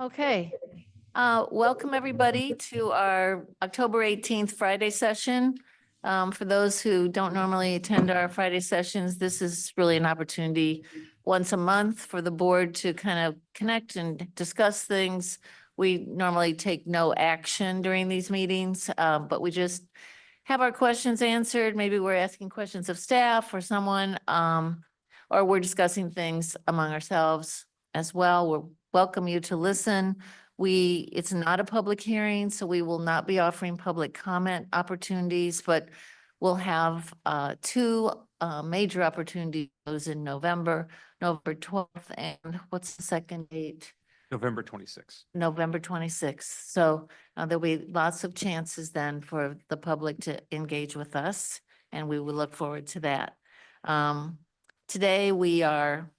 Okay, welcome everybody to our October 18th Friday session. For those who don't normally attend our Friday sessions, this is really an opportunity once a month for the board to kind of connect and discuss things. We normally take no action during these meetings, but we just have our questions answered. Maybe we're asking questions of staff or someone, or we're discussing things among ourselves as well. We'll welcome you to listen. It's not a public hearing, so we will not be offering public comment opportunities, but we'll have two major opportunities in November 12th, and what's the second date? November 26th. November 26th. So there'll be lots of chances then for the public to engage with us, and we will look forward to that. Today, we are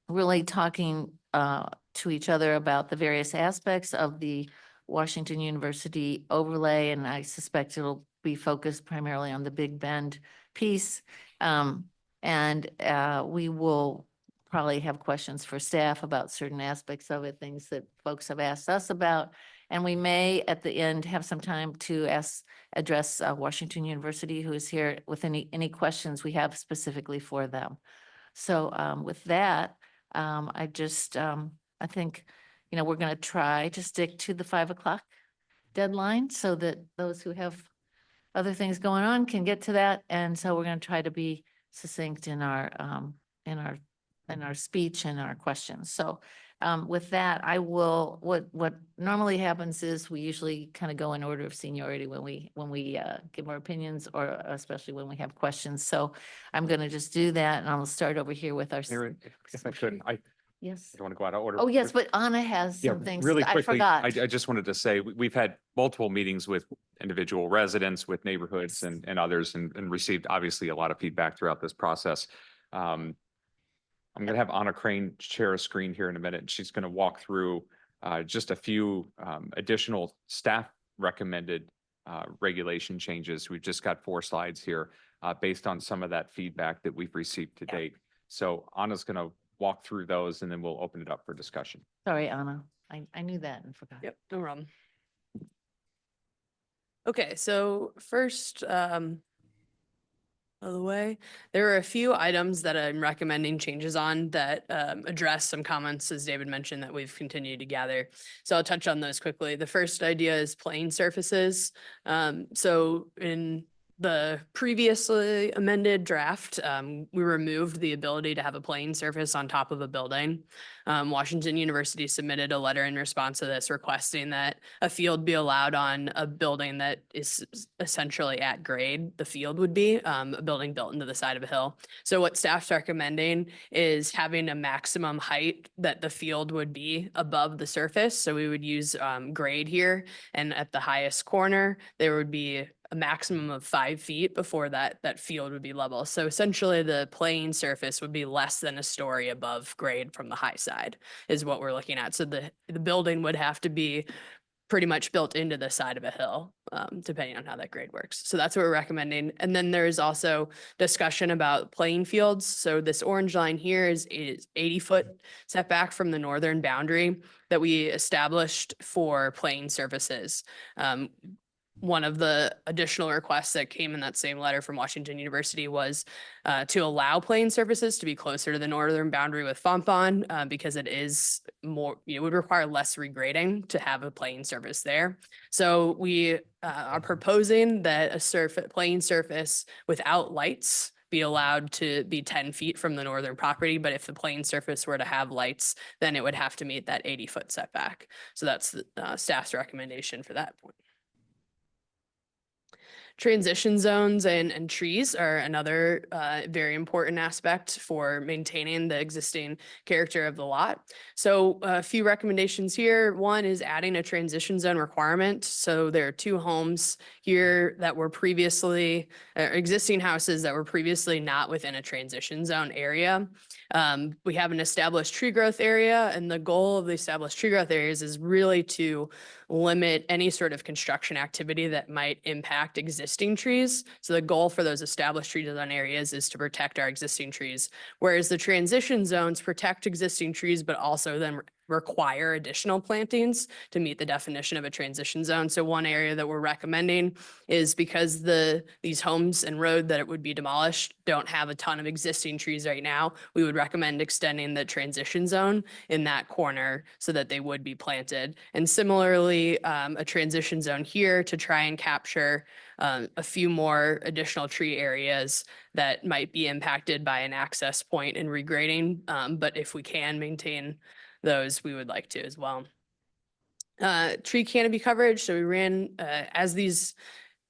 really talking to each other about the various aspects of the Washington University overlay, and I suspect it'll be focused primarily on the Big Bend piece. We will probably have questions for staff about certain aspects of it, things that folks have asked us about. And we may, at the end, have some time to address Washington University, who is here, with any questions we have specifically for them. So with that, I think, we're going to try to stick to the 5 o'clock deadline so that those who have other things going on can get to that. And so we're going to try to be succinct in our speech and our questions. So with that, what normally happens is we usually kind of go in order of seniority when we give our opinions, or especially when we have questions. So I'm going to just do that, and I'll start over here with our. Aaron, if I could, Yes. don't want to go out of order. Oh, yes, but Anna has some things. Really I quickly, forgot. I just wanted to say, we've had multiple meetings with individual residents, with neighborhoods and others, and received obviously a lot of feedback throughout this process. I'm going to have Anna Crane share a screen here in a minute. She's going to walk through just a few additional staff recommended regulation changes. We've just got 4 slides here based on some of that feedback that we've received to date. So Anna's going to walk through those, and then we'll open it up for discussion. Sorry, Anna. I knew that and forgot. Yep, no problem. Okay, so first, of the way, there are a few items that I'm recommending changes on that address some comments, as David mentioned, that we've continued to gather. So I'll touch on those quickly. The first idea is plane surfaces. So in the previously amended draft, we removed the ability to have a plane surface on top of a building. Washington University submitted a letter in response to this, requesting that a field be allowed on a building that is essentially at grade. The field would be a building built into the side of a hill. So what staff's recommending is having a maximum height that the field would be above the surface. So we would use grade here, and at the highest corner, there would be a maximum of 5 feet before that field would be level. So essentially the plane surface would be less than a story above grade from the high side is what we're looking at. So the building would have to be pretty much built into the side of a hill, depending on how that grade works. So that's what we're recommending. And then there's also discussion about playing fields. So this orange line here is 80-foot setback from the northern boundary that we established for playing surfaces. One of the additional requests that came in that same letter from Washington University was to allow playing surfaces to be closer to the northern boundary with Fontbonne because it is more, it would require less regrading to have a playing surface there. So we are proposing that a playing surface without lights be allowed to be 10 feet from the northern property. But if the playing surface were to have lights, then it would have to meet that 80-foot setback. So that's the staff's recommendation for that point. Transition zones and trees are another very important aspect for maintaining the existing character of the lot. So a few recommendations here. One is adding a transition zone requirement. So there are 2 homes here that were previously existing houses that were previously not within a transition zone area. We have an established tree growth area, and the goal of the established tree growth areas is really to limit any sort of construction activity that might impact existing trees. So the goal for those established tree design areas is to protect our existing trees, whereas the transition zones protect existing trees, but also then require additional plantings to meet the definition of a transition zone. So one area that we're recommending is because these homes and road that it would be demolished don't have a ton of existing trees right now, we would recommend extending the transition zone in that corner so that they would be planted. And similarly, a transition zone here to try and capture a few more additional tree areas that might be impacted by an access point and regrading. But if we can maintain those, we would like to as well. Tree canopy coverage. So we ran, as these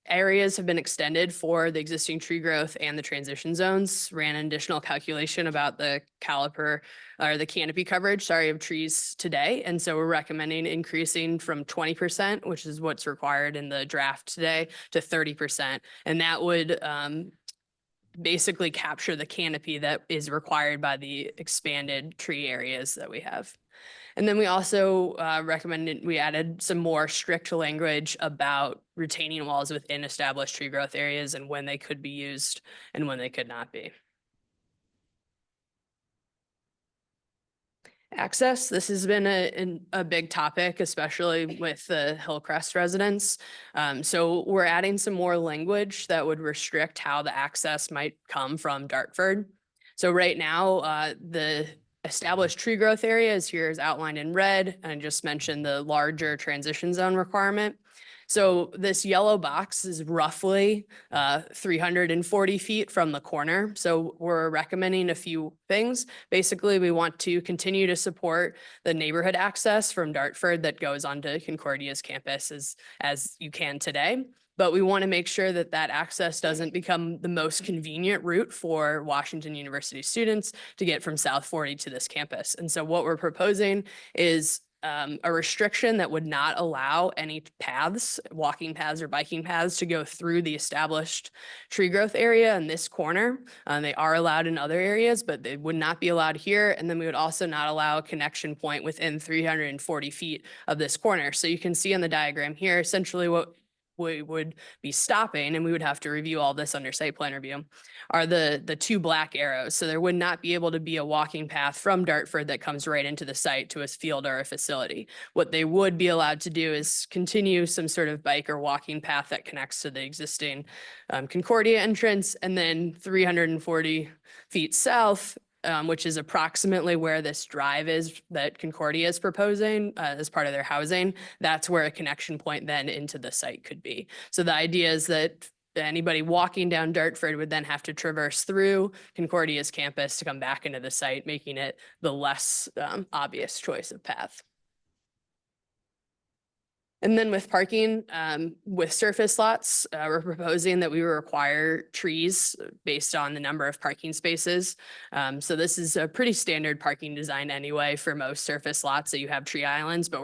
areas have been extended for the existing tree growth and the transition zones, ran an additional calculation about the caliper or the canopy coverage, sorry, of trees today. And so we're recommending increasing from 20%, which is what's required in the draft today, to 30%. And that would basically capture the canopy that is required by the expanded tree areas that we have. And then we also we added some more strict language about retaining walls within established tree growth areas and when they could be used and when they could not be. Access, this has been a big topic, especially with the Hillcrest residents. So we're adding some more language that would restrict how the access might come from Dartford. So right now, the established tree growth areas here is outlined in red, and I just mentioned the larger transition zone requirement. So this yellow box is roughly 340 feet from the corner. So we're recommending a few things. Basically, we want to continue to support the neighborhood access from Dartford that goes onto Concordia's campus as you can today. But we want to make sure that that access doesn't become the most convenient route for Washington University students to get from South 40 to this campus. And so what we're proposing is a restriction that would not allow any paths, walking paths or biking paths, to go through the established tree growth area in this corner. They are allowed in other areas, but they would not be allowed here. And then we would also not allow a connection point within 340 feet of this corner. So you can see on the diagram here, essentially what we would be stopping, and we would have to review all this under site plan review, are the two black arrows. So there would not be able to be a walking path from Dartford that comes right into the site to a field or a facility. What they would be allowed to do is continue some sort of bike or walking path that connects to the existing Concordia entrance, and then 340 feet south, which is approximately where this drive is that Concordia is proposing as part of their housing. That's where a connection point then into the site could be. So the idea is that anybody walking down Dartford would then have to traverse through Concordia's campus to come back into the site, making it the less obvious choice of path. And then with parking, with surface lots, we're proposing that we require trees based on the number of parking spaces. So this is a pretty standard parking design anyway for most surface lots that you have tree islands, but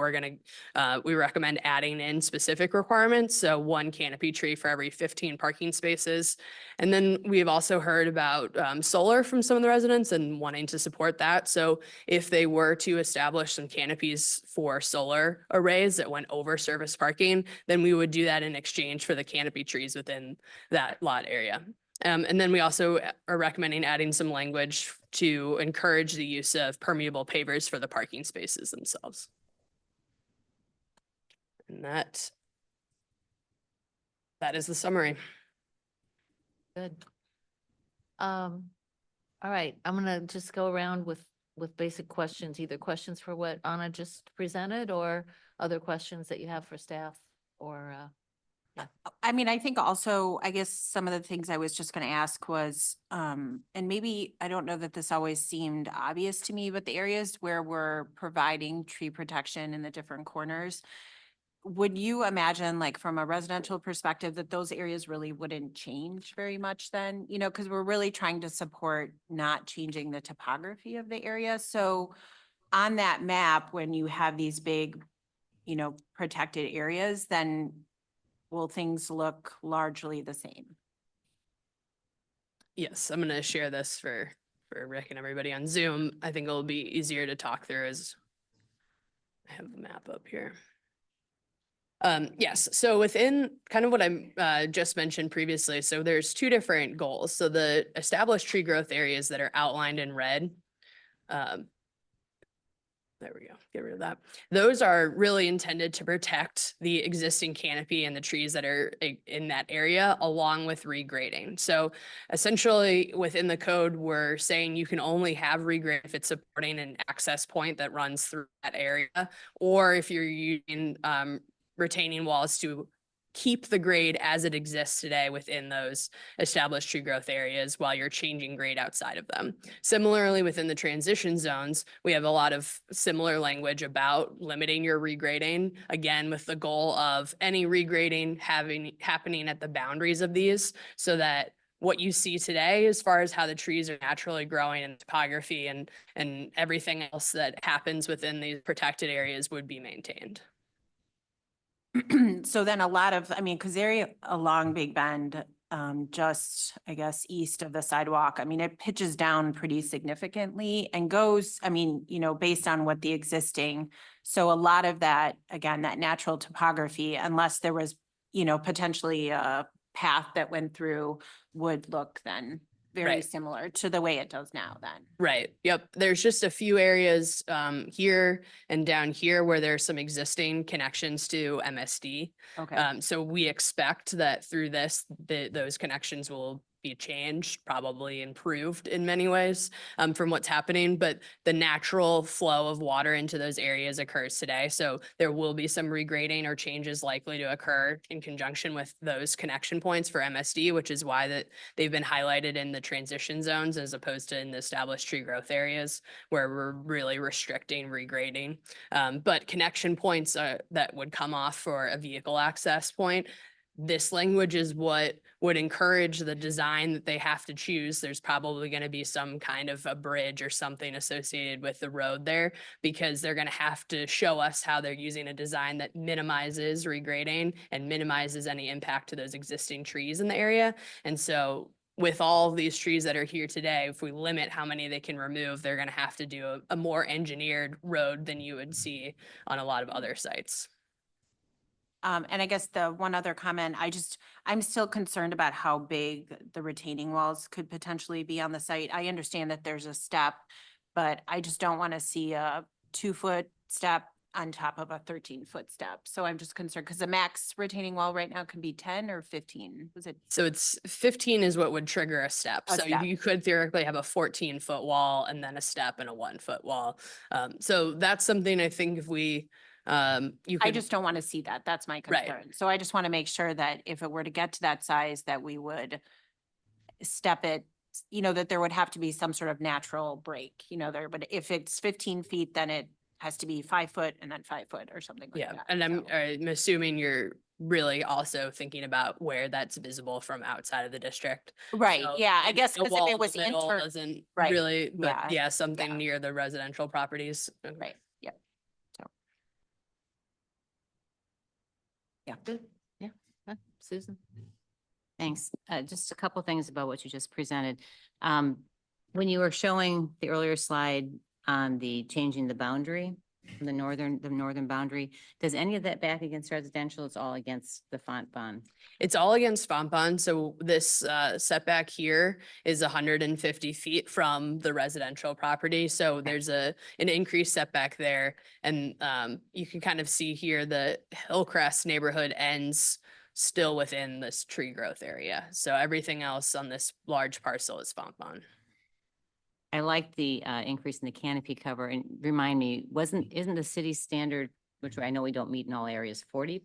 we recommend adding in specific requirements. So one canopy tree for every 15 parking spaces. And then we've also heard about solar from some of the residents and wanting to support that. So if they were to establish some canopies for solar arrays that went over surface parking, then we would do that in exchange for the canopy trees within that lot area. And then we also are recommending adding some language to encourage the use of permeable pavers for the parking spaces themselves. And that is the summary. Good. All right, I'm gonna just go around with basic questions, either questions for what Anna just presented or other questions that you have for staff or, I mean, I think also, I guess some of the things I was just going to ask was, and maybe, I don't know that this always seemed obvious to me, but the areas where we're providing tree protection in the different corners, would you imagine, like, from a residential perspective, that those areas really wouldn't change very much then? You know, because we're really trying to support not changing the topography of the area. So on that map, when you have these big, you know, protected areas, then will things look largely the same? Yes, I'm going to share this for for Rick and everybody on Zoom, I think it'll be easier to talk through as I have the map up here. Yes, so within kind of what I just mentioned previously, so there's two different goals. So the established tree growth areas that are outlined in red. There we go, get rid of that. Those are really intended to protect the existing canopy and the trees that are in that area, along with regrading. So essentially within the code, we're saying you can only have regrade if it's supporting an access point that runs through that area, or if you're using retaining walls to keep the grade as it exists today within those established tree growth areas while you're changing grade outside of them. Similarly, within the transition zones, we have a lot of similar language about limiting your regrading, again, with the goal of any regrading happening at the boundaries of these, so that what you see today as far as how the trees are naturally growing and topography and everything else that happens within these protected areas would be maintained. So then a lot of, I mean, because area along Big Bend, just, I guess, east of the sidewalk, I mean, it pitches down pretty significantly and goes, I mean, you know, based on what the existing. So a lot of that, again, that natural topography, unless there was, you know, potentially a path that went through, would look then very Right. similar to the way it does now then. Right. Yep. There's just a few areas here and down here where there's some existing connections to MSD. Okay. So we expect that through this, those connections will be changed, probably improved in many ways from what's happening, but the natural flow of water into those areas occurs today. So there will be some regrading or changes likely to occur in conjunction with those connection points for MSD, which is why that they've been highlighted in the transition zones as opposed to in the established tree growth areas where we're really restricting regrading. But connection points that would come off for a vehicle access point, this language is what would encourage the design that they have to choose. There's probably going to be some kind of a bridge or something associated with the road there, because they're going to have to show us how they're using a design that minimizes regrading and minimizes any impact to those existing trees in the area. And so with all of these trees that are here today, if we limit how many they can remove, they're going to have to do a more engineered road than you would see on a lot of other sites. And I guess the one other comment, I'm still concerned about how big the retaining walls could potentially be on the site. I understand that there's a step, but I just don't want to see a 2-foot step on top of a 13-foot step. So I'm just concerned because the max retaining wall right now can be 10 or 15. Was it? So it's 15 is what would trigger a step. A So step. you could theoretically have a 14-foot wall and then a step and a 1-foot wall. So that's something I think if we, you I could, just don't want to see that. That's my Right. concern. So I just want to make sure that if it were to get to that size, that we would step it, you know, that there would have to be some sort of natural break, you know, there, but if it's 15 feet, then it has to be 5 foot and then 5 foot or something like yeah. that. And So- I'm assuming you're really also thinking about where that's visible from outside of the district. Right, So yeah, I maybe guess the because if wall it in was the middle inter, doesn't right, really, but yeah, yeah, something yeah. near the residential properties. right, yep. So, Good. Yeah. Susan? Thanks. Just a couple things about what you just presented. When you were showing the earlier slide on the changing the boundary, the northern boundary, does any of that back against residential? It's all against the font bond. It's all against Fontbonne. So this setback here is 150 feet from the residential property. So there's an increased setback there. And you can kind of see here the Hillcrest neighborhood ends still within this tree growth area. So everything else on this large parcel is Fontbonne. I like the increase in the canopy cover, and remind me, isn't the city standard, which I know we don't meet in all areas, 40%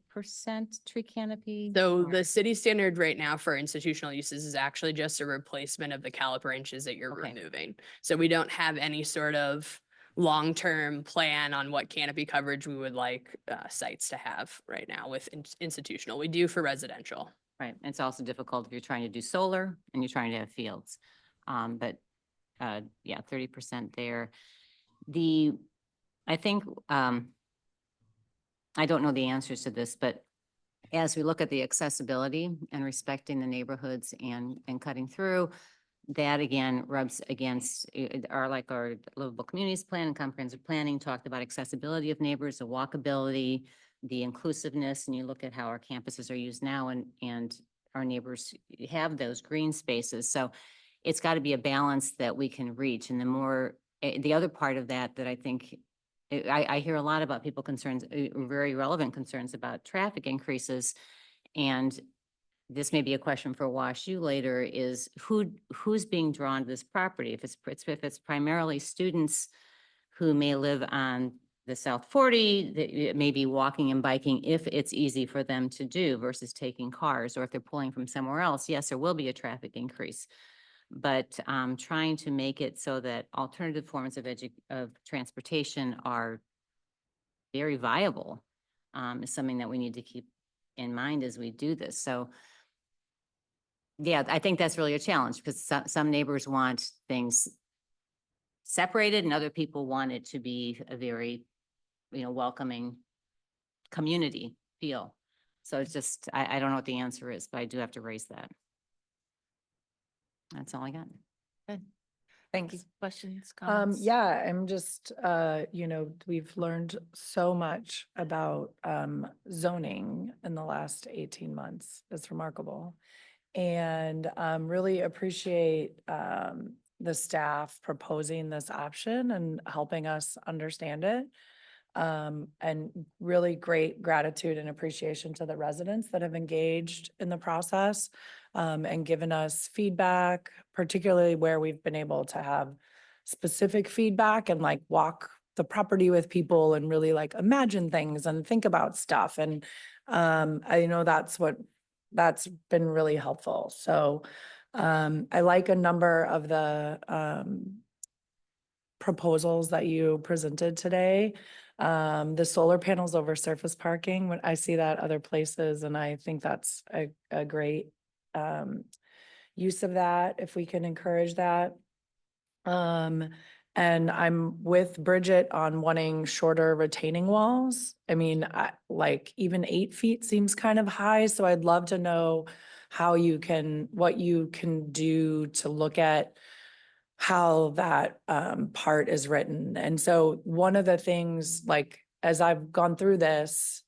tree canopy? So Or- the city standard right now for institutional uses is actually just a replacement of the caliper inches that you're Okay. removing. So we don't have any sort of long-term plan on what canopy coverage we would like sites to have right now with institutional. We do for residential. Right, and it's also difficult if you're trying to do solar and you're trying to have fields. Yeah, 30% there. I think, I don't know the answers to this, but as we look at the accessibility and respecting the neighborhoods and cutting through, that again rubs against our livable communities plan and comprehensive planning talked about accessibility of neighbors, the walkability, the inclusiveness, and you look at how our campuses are used now and our neighbors have those green spaces. So it's got to be a balance that we can reach. And the more, the other part of that I think, I hear a lot about people concerns, very relevant concerns about traffic increases. And this may be a question for WashU later, is who's being drawn to this property? If it's primarily students who may live on the South 40, that may be walking and biking if it's easy for them to do versus taking cars, or if they're pulling from somewhere else, yes, there will be a traffic increase. But trying to make it so that alternative forms of transportation are very viable is something that we need to keep in mind as we do this. So yeah, I think that's really a challenge because some neighbors want things separated and other people want it to be a very, welcoming community feel. So it's just, I don't know what the answer is, but I do have to raise that. That's all I got. Thanks. Questions, comments? Yeah, I'm just, we've learned so much about zoning in the last 18 months. It's remarkable. And really appreciate the staff proposing this option and helping us understand it. And really great gratitude and appreciation to the residents that have engaged in the process and given us feedback, particularly where we've been able to have specific feedback and like walk the property with people and really like imagine things and think about stuff. And I know that's been really helpful. So I like a number of the proposals that you presented today. The solar panels over surface parking, when I see that other places, and I think that's a great use of that, if we can encourage that. And I'm with Bridget on wanting shorter retaining walls. I mean, like even 8 feet seems kind of high, so I'd love to know what you can do to look at how that part is written. And so one of the things, like, as I've gone through this,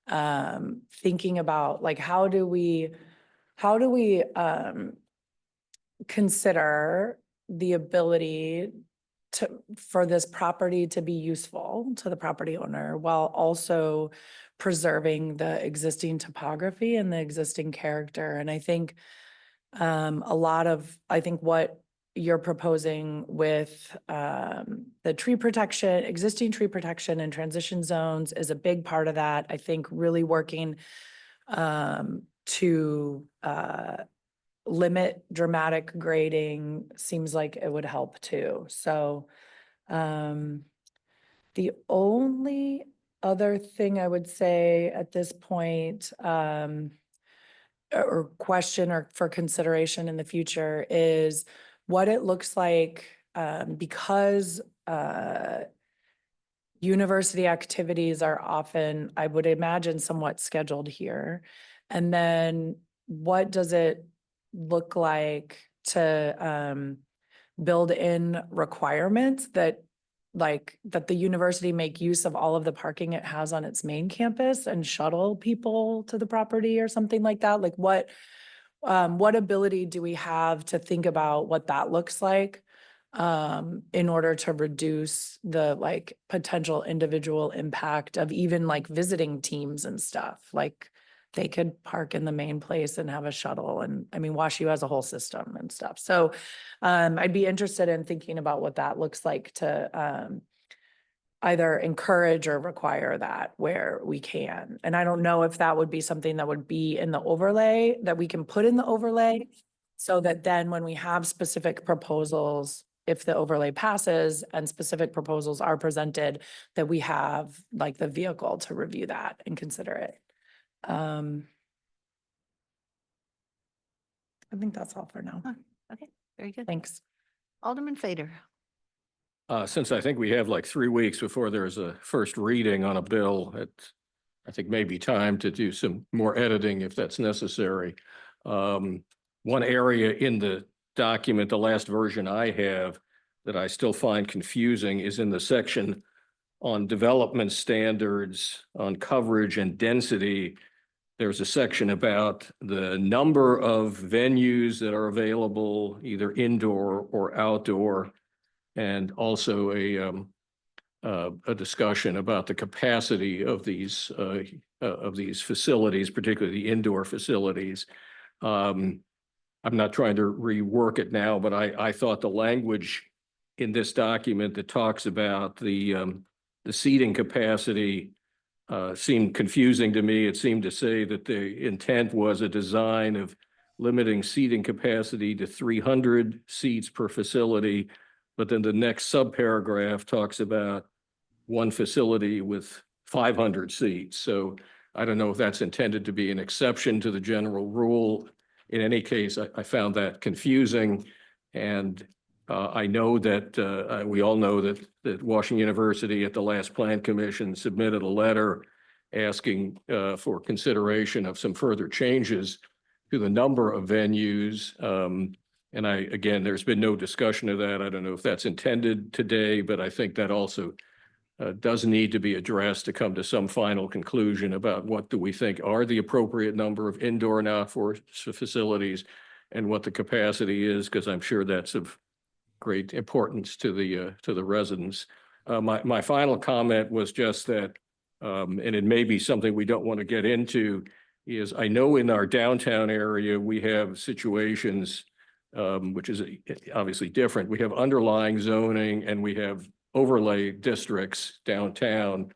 thinking about like, how do we consider the ability for this property to be useful to the property owner while also preserving the existing topography and the existing character. And I think I think what you're proposing with the tree protection, existing tree protection and transition zones is a big part of that. I think really working to limit dramatic grading seems like it would help too. So the only other thing I would say at this point, or question or for consideration in the future is what it looks like because university activities are often, I would imagine, somewhat scheduled here. And then what does it look like to build in requirements that the university make use of all of the parking it has on its main campus and shuttle people to the property or something like that? Like what ability do we have to think about what that looks like in order to reduce the like potential individual impact of even like visiting teams and stuff? Like they could park in the main place and have a shuttle. And I mean, WashU has a whole system and stuff. So I'd be interested in thinking about what that looks like to either encourage or require that where we can. And I don't know if that would be something that would be in the overlay that we can put in the overlay so that then when we have specific proposals, if the overlay passes and specific proposals are presented, that we have like the vehicle to review that and consider it. I think that's all for now. Okay, very good. Thanks. Alderman Fader. Since I think we have like 3 weeks before there's a first reading on a bill, I think maybe time to do some more editing if that's necessary. One area in the document, the last version I have, that I still find confusing is in the section on development standards, on coverage and density. There's a section about the number of venues that are available, either indoor or outdoor, and also a discussion about the capacity of these facilities, particularly the indoor facilities. I'm not trying to rework it now, but I thought the language in this document that talks about the seating capacity seemed confusing to me. It seemed to say that the intent was a design of limiting seating capacity to 300 seats per facility. But then the next subparagraph talks about one facility with 500 seats. So I don't know if that's intended to be an exception to the general rule. In any case, I found that confusing. And I know that we all know that Washington University at the last Plan Commission submitted a letter asking for consideration of some further changes to the number of venues. And again, there's been no discussion of that. I don't know if that's intended today, but I think that also does need to be addressed to come to some final conclusion about what do we think are the appropriate number of indoor and outdoor facilities and what the capacity is, because I'm sure that's of great importance to the residents. My final comment was just that, and it may be something we don't want to get into, is I know in our downtown area, we have situations, which is obviously different. We have underlying zoning and we have overlay districts downtown.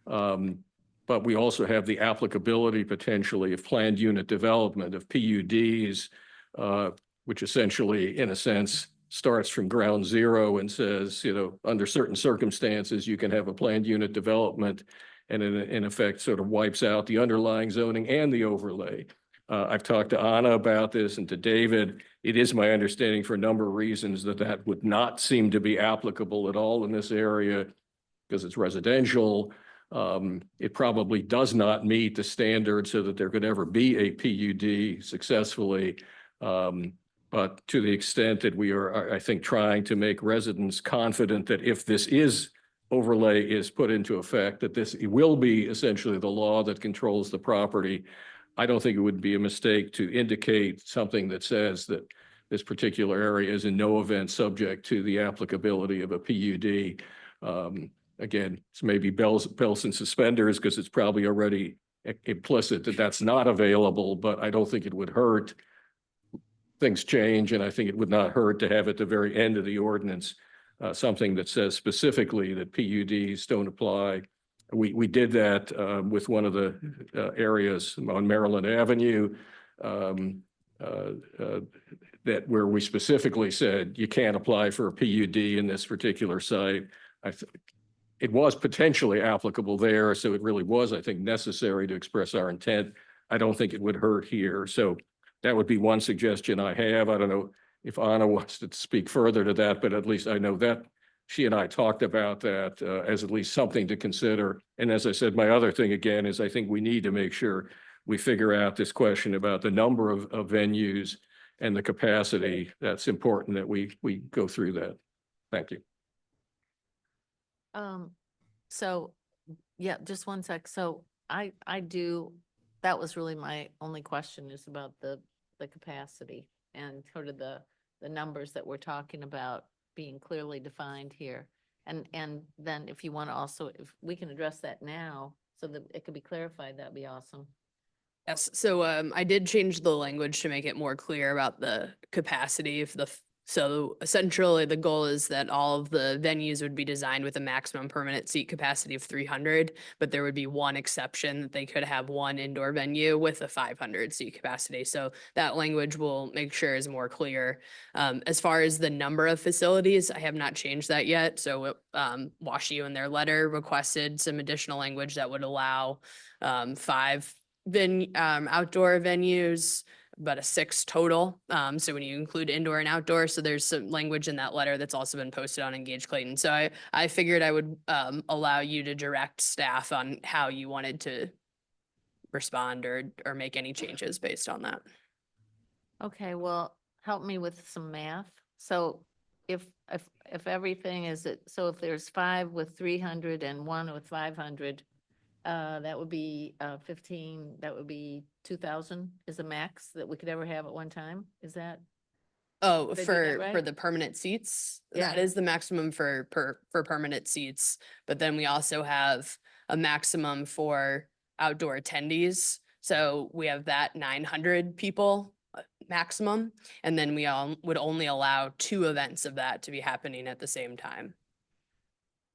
But we also have the applicability potentially of planned unit development of PUDs, which essentially, in a sense, starts from ground zero and says, under certain circumstances, you can have a planned unit development, and in effect sort of wipes out the underlying zoning and the overlay. I've talked to Anna about this and to David. It is my understanding for a number of reasons that would not seem to be applicable at all in this area because it's residential. It probably does not meet the standard so that there could ever be a PUD successfully. But to the extent that we are, I think, trying to make residents confident that if this overlay is put into effect, that this will be essentially the law that controls the property. I don't think it would be a mistake to indicate something that says that this particular area is in no event subject to the applicability of a PUD. Again, it's maybe bells and suspenders because it's probably already implicit that that's not available, but I don't think it would hurt. Things change, and I think it would not hurt to have at the very end of the ordinance something that says specifically that PUDs don't apply. We did that with one of the areas on Maryland Avenue that where we specifically said you can't apply for a PUD in this particular site. It was potentially applicable there, so it really was, I think, necessary to express our intent. I don't think it would hurt here. So that would be one suggestion I have. I don't know if Anna wants to speak further to that, but at least I know that she and I talked about that as at least something to consider. And as I said, my other thing again is I think we need to make sure we figure out this question about the number of venues and the capacity. That's important that we go through that. Thank you. So, yeah, just one sec. So that was really my only question, is about the capacity and sort of the numbers that we're talking about being clearly defined here. And then if you want to also, if we can address that now so that it could be clarified, that'd be awesome. Yes, so I did change the language to make it more clear about the capacity of so essentially the goal is that all of the venues would be designed with a maximum permanent seat capacity of 300, but there would be one exception that they could have one indoor venue with a 500 seat capacity. So that language will make sure is more clear. As far as the number of facilities, I have not changed that yet. So WashU in their letter requested some additional language that would allow 5 outdoor venues, but a 6 total. So when you include indoor and outdoor, so there's some language in that letter that's also been posted on Engage Clayton. So I figured I would allow you to direct staff on how you wanted to respond or make any changes based on that. Okay, well, help me with some math. So if everything is, so if there's 5 with 300 and 1 with 500, that would be 15, that would be 2,000 is the max that we could ever have at one time? Is that? Oh, Did I do that for right? the permanent seats, Yeah. that is the maximum for permanent seats. But then we also have a maximum for outdoor attendees. So we have that 900 people maximum. And then we all would only allow 2 events of that to be happening at the same time.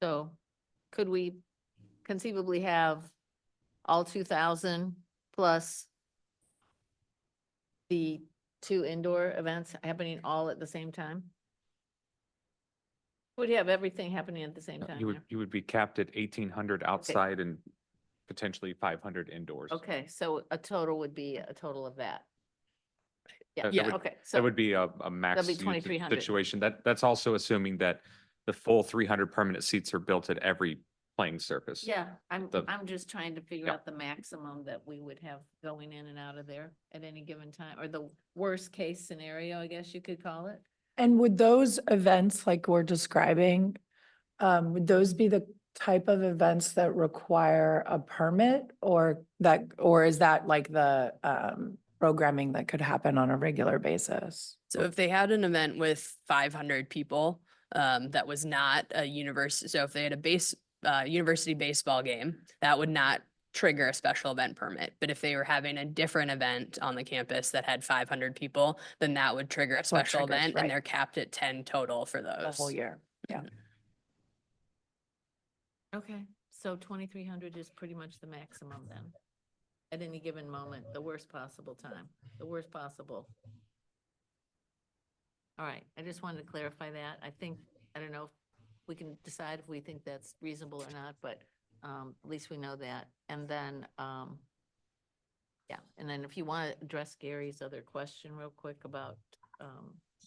So could we conceivably have all 2,000 plus the 2 indoor events happening all at the same time? Would you have everything happening at the same time? there? You would be capped at 1,800 outside and potentially 500 indoors. Okay, so a total would be a total of that. Yeah, That Yeah. would- okay, That so, would be a max that'd be use 2,300. situation. That's also assuming that the full 300 permanent seats are built at every playing surface. yeah, I'm the- just trying to figure Yeah. out the maximum that we would have going in and out of there at any given time, or the worst case scenario, I guess you could call it. And would those events like we're describing, would those be the type of events that require a permit or is that like the programming that could happen on a regular basis? So if they had an event with 500 people, that was not a university, so if they had a university baseball game, that would not trigger a special event permit. But if they were having a different event on the campus that had 500 people, then that would trigger a That's what special triggers, event, right. and they're capped at 10 total for The those. whole year? Yeah. Okay, so 2,300 is pretty much the maximum then. At any given moment, the worst possible time, the worst possible. All right, I just wanted to clarify that. I think, I don't know if we can decide if we think that's reasonable or not, but at least we know that. And then, yeah, and then if you want to address Gary's other question real quick about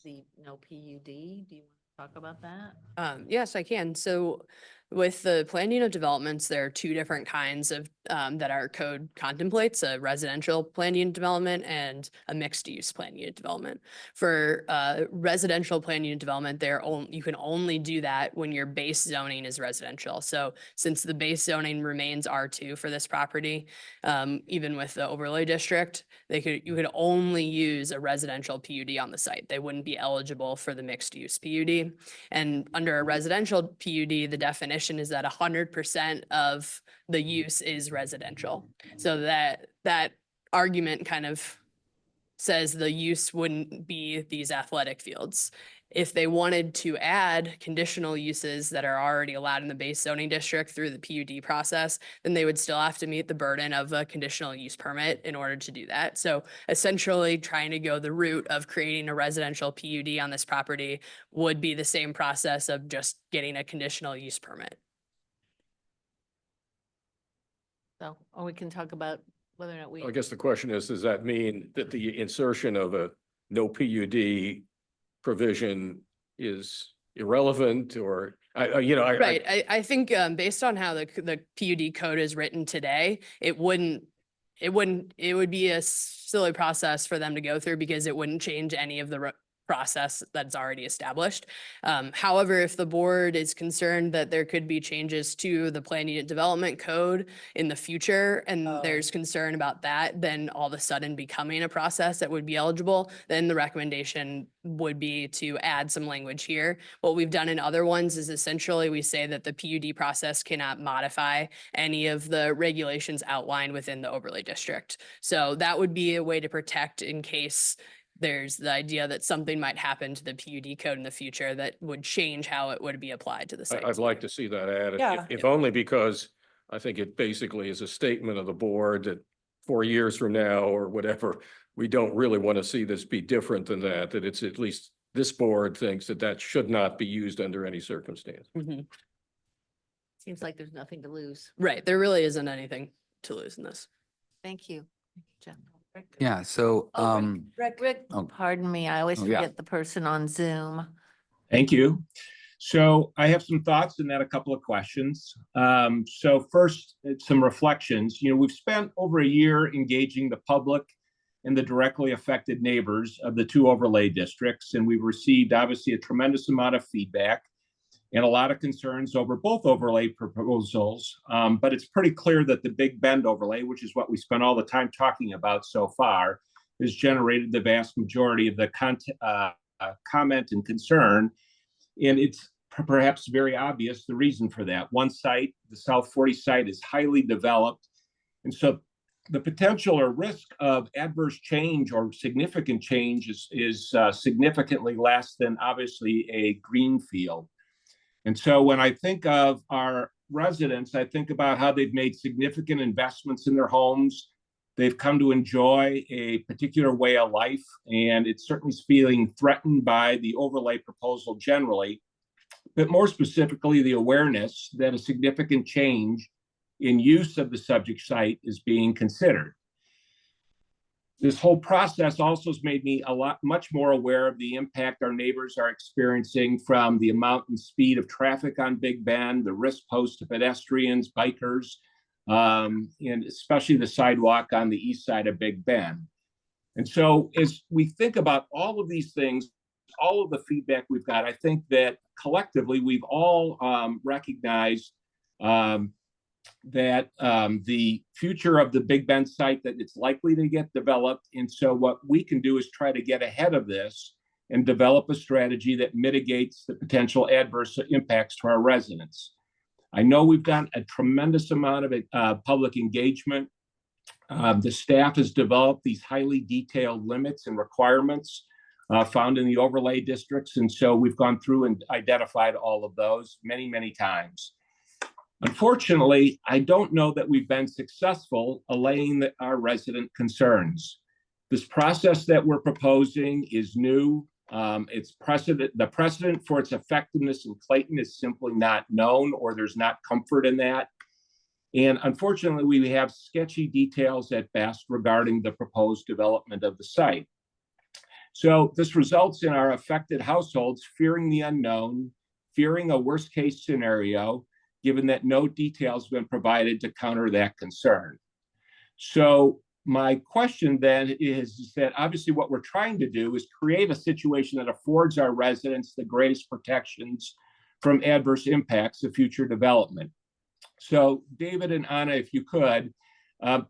the no PUD, do you want to talk about that? Yes, I can. So with the plan unit developments, there are 2 different kinds of, that our code contemplates, a residential plan unit development and a mixed use plan unit development. For residential plan unit development, you can only do that when your base zoning is residential. So since the base zoning remains R2 for this property, even with the overlay district, you could only use a residential PUD on the site. They wouldn't be eligible for the mixed use PUD. And under a residential PUD, the definition is that 100% of the use is residential. So that argument kind of says the use wouldn't be these athletic fields. If they wanted to add conditional uses that are already allowed in the base zoning district through the PUD process, then they would still have to meet the burden of a conditional use permit in order to do that. So essentially trying to go the route of creating a residential PUD on this property would be the same process of just getting a conditional use permit. So, or we can talk about whether or not we. I guess the question is, does that mean that the insertion of a no PUD provision is irrelevant or Right, I think based on how the PUD code is written today, it would be a silly process for them to go through because it wouldn't change any of the process that's already established. However, if the board is concerned that there could be changes to the plan unit development code in the future, and there's concern about that, then all of a sudden becoming a process that would be eligible, then the recommendation would be to add some language here. What we've done in other ones is essentially we say that the PUD process cannot modify any of the regulations outlined within the overlay district. So that would be a way to protect in case there's the idea that something might happen to the PUD code in the future that would change how it would be applied to the site. I'd like to see that added, Yeah. if only because I think it basically is a statement of the board that 4 years from now or whatever, we don't really want to see this be different than that, that it's at least this board thinks that that should not be used under any circumstance. Mhm. Seems like there's nothing to lose. Right, there really isn't anything to lose in this. Thank you. Jen. Rick? Yeah, so, Oh, Rick, oh. pardon me, I always Oh, yeah. forget the person on Zoom. Thank you. So I have some thoughts and then a couple of questions. So first, some reflections. We've spent over a year engaging the public and the directly affected neighbors of the two overlay districts. And we've received obviously a tremendous amount of feedback and a lot of concerns over both overlay proposals. But it's pretty clear that the Big Bend overlay, which is what we spent all the time talking about so far, has generated the vast majority of the comment and concern. And it's perhaps very obvious the reason for that. One site, the South 40 site, is highly developed. And so the potential or risk of adverse change or significant change is significantly less than obviously a green field. And so when I think of our residents, I think about how they've made significant investments in their homes. They've come to enjoy a particular way of life, and it's certainly feeling threatened by the overlay proposal generally, but more specifically, the awareness that a significant change in use of the subject site is being considered. This whole process also has made me much more aware of the impact our neighbors are experiencing from the amount and speed of traffic on Big Bend, the risk posed to pedestrians, bikers, and especially the sidewalk on the east side of Big Bend. And so as we think about all of these things, all of the feedback we've got, I think that collectively we've all recognized that the future of the Big Bend site, that it's likely to get developed. And so what we can do is try to get ahead of this and develop a strategy that mitigates the potential adverse impacts to our residents. I know we've done a tremendous amount of public engagement. The staff has developed these highly detailed limits and requirements found in the overlay districts. And so we've gone through and identified all of those many, many times. Unfortunately, I don't know that we've been successful allaying our resident concerns. This process that we're proposing is new. The precedent for its effectiveness in Clayton is simply not known, or there's not comfort in that. And unfortunately, we have sketchy details at best regarding the proposed development of the site. So this results in our affected households fearing the unknown, fearing a worst case scenario, given that no details have been provided to counter that concern. So my question then is that obviously what we're trying to do is create a situation that affords our residents the greatest protections from adverse impacts of future development. So David and Anna, if you could,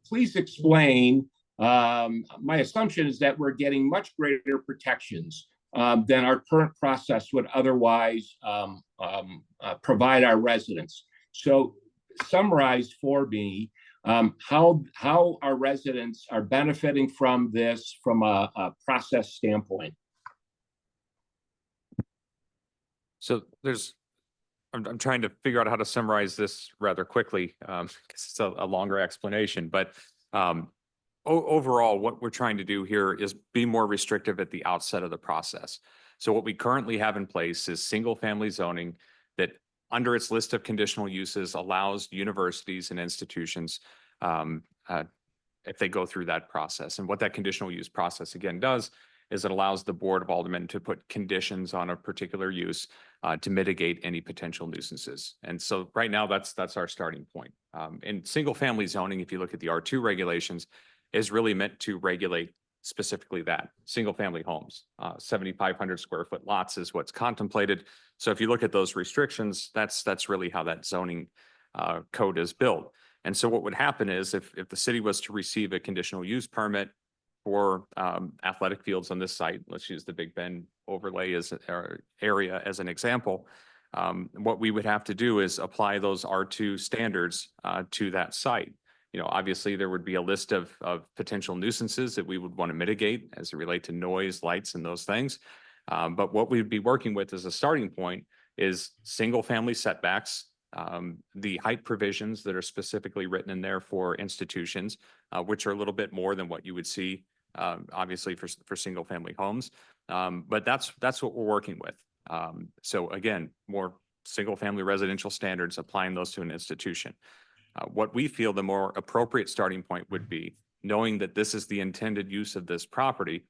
please explain. My assumption is that we're getting much greater protections than our current process would otherwise provide our residents. So summarize for me how our residents are benefiting from this from a process standpoint. So I'm trying to figure out how to summarize this rather quickly because it's a longer explanation, but overall, what we're trying to do here is be more restrictive at the outset of the process. So what we currently have in place is single family zoning that under its list of conditional uses allows universities and institutions if they go through that process. And what that conditional use process again does is it allows the Board of Aldermen to put conditions on a particular use to mitigate any potential nuisances. And so right now that's our starting point. In single family zoning, if you look at the R2 regulations, is really meant to regulate specifically that single family homes. 7,500 square foot lots is what's contemplated. So if you look at those restrictions, that's really how that zoning code is built. And so what would happen is if the city was to receive a conditional use permit for athletic fields on this site, let's use the Big Bend overlay as area as an example, what we would have to do is apply those R2 standards to that site. You know, obviously there would be a list of potential nuisances that we would want to mitigate as it relate to noise, lights, and those things. But what we'd be working with as a starting point is single family setbacks, the height provisions that are specifically written in there for institutions, which are a little bit more than what you would see obviously for single family homes. But that's what we're working with. So again, more single family residential standards, applying those to an institution. What we feel the more appropriate starting point would be, knowing that this is the intended use of this property,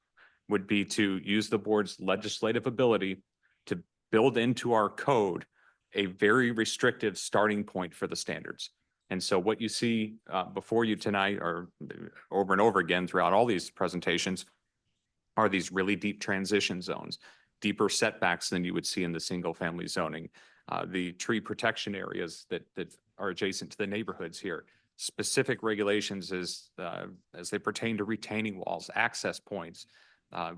would be to use the board's legislative ability to build into our code a very restrictive starting point for the standards. And so what you see before you tonight, or over and over again throughout all these presentations, are these really deep transition zones, deeper setbacks than you would see in the single family zoning. The tree protection areas that are adjacent to the neighborhoods here, specific regulations as they pertain to retaining walls, access points.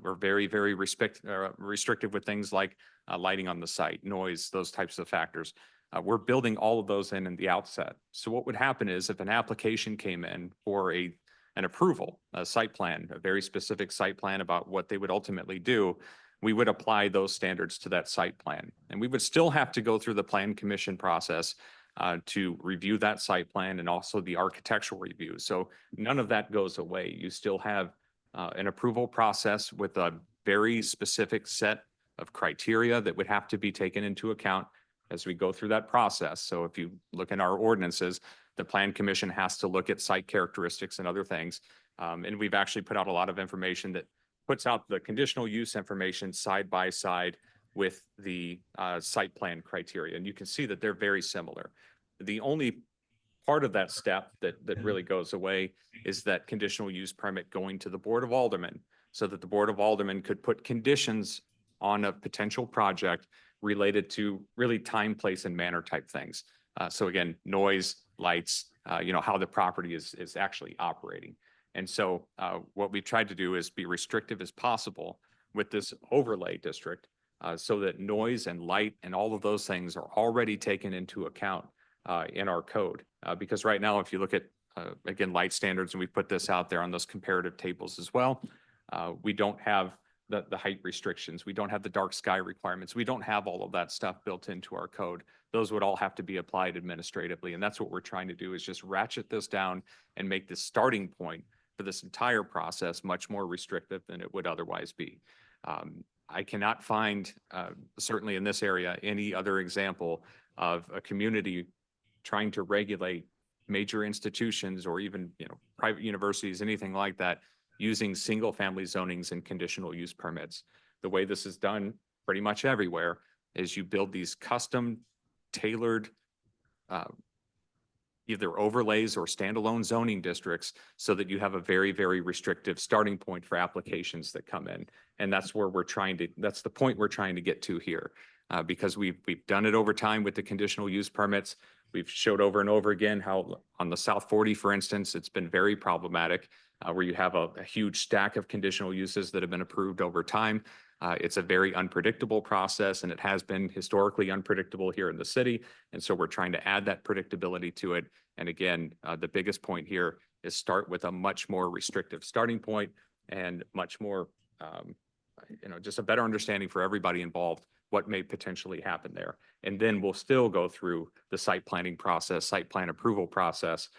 We're very, very restrictive with things like lighting on the site, noise, those types of factors. We're building all of those in the outset. So what would happen is if an application came in for an approval, a site plan, a very specific site plan about what they would ultimately do, we would apply those standards to that site plan. And we would still have to go through the plan commission process to review that site plan and also the architectural review. So none of that goes away. You still have an approval process with a very specific set of criteria that would have to be taken into account as we go through that process. So if you look in our ordinances, the plan commission has to look at site characteristics and other things. And we've actually put out a lot of information that puts out the conditional use information side by side with the site plan criteria. And you can see that they're very similar. The only part of that step that really goes away is that conditional use permit going to the Board of Aldermen, so that the Board of Aldermen could put conditions on a potential project related to really time, place, and manner type things. So again, noise, lights, how the property is actually operating. And so what we've tried to do is be restrictive as possible with this overlay district so that noise and light and all of those things are already taken into account in our code. Because right now, if you look at, again, light standards, and we put this out there on those comparative tables as well, we don't have the height restrictions. We don't have the dark sky requirements. We don't have all of that stuff built into our code. Those would all have to be applied administratively. And that's what we're trying to do, is just ratchet this down and make the starting point for this entire process much more restrictive than it would otherwise be. I cannot find, certainly in this area, any other example of a community trying to regulate major institutions or even private universities, anything like that, using single family zonings and conditional use permits. The way this is done pretty much everywhere is you build these custom tailored either overlays or standalone zoning districts so that you have a very, very restrictive starting point for applications that come in. And that's where that's the point we're trying to get to here. Because we've done it over time with the conditional use permits. We've showed over and over again how on the South 40, for instance, it's been very problematic where you have a huge stack of conditional uses that have been approved over time. It's a very unpredictable process, and it has been historically unpredictable here in the city. And so we're trying to add that predictability to it. And again, the biggest point here is start with a much more restrictive starting point and much more, just a better understanding for everybody involved what may potentially happen there. And then we'll still go through the site planning process, site plan approval process,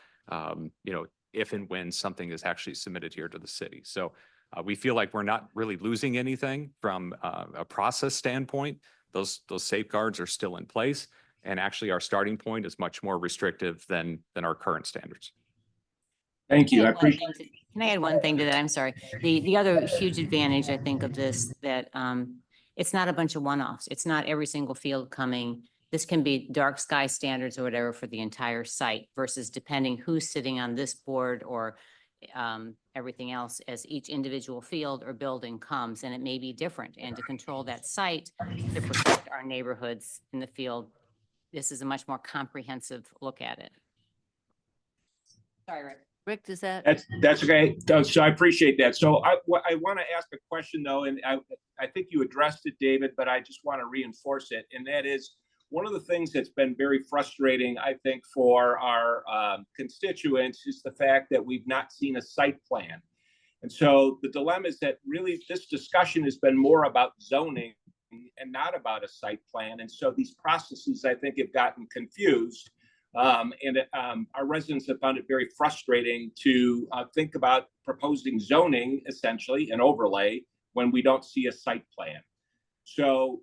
if and when something is actually submitted here to the city. So we feel like we're not really losing anything from a process standpoint. Those safeguards are still in place. And actually our starting point is much more restrictive than our current standards. Thank you. I Can I add one appreciate thing Can I add one thing to that? I'm sorry. The other huge advantage, I think, of this, that it's not a bunch of one-offs. It's not every single field coming. This can be dark sky standards or whatever for the entire site versus depending who's sitting on this board or everything else as each individual field or building comes, and it may be different. And to control that site, to protect our neighborhoods in the field, this is a much more comprehensive look at it. Sorry, Rick. Rick, does that? That's okay. So I appreciate that. So I want to ask a question though, and I think you addressed it, David, but I just want to reinforce it. And that is one of the things that's been very frustrating, I think, for our constituents is the fact that we've not seen a site plan. And so the dilemma is that really this discussion has been more about zoning and not about a site plan. And so these processes, I think, have gotten confused. Our residents have found it very frustrating to think about proposing zoning, essentially, an overlay, when we don't see a site plan. So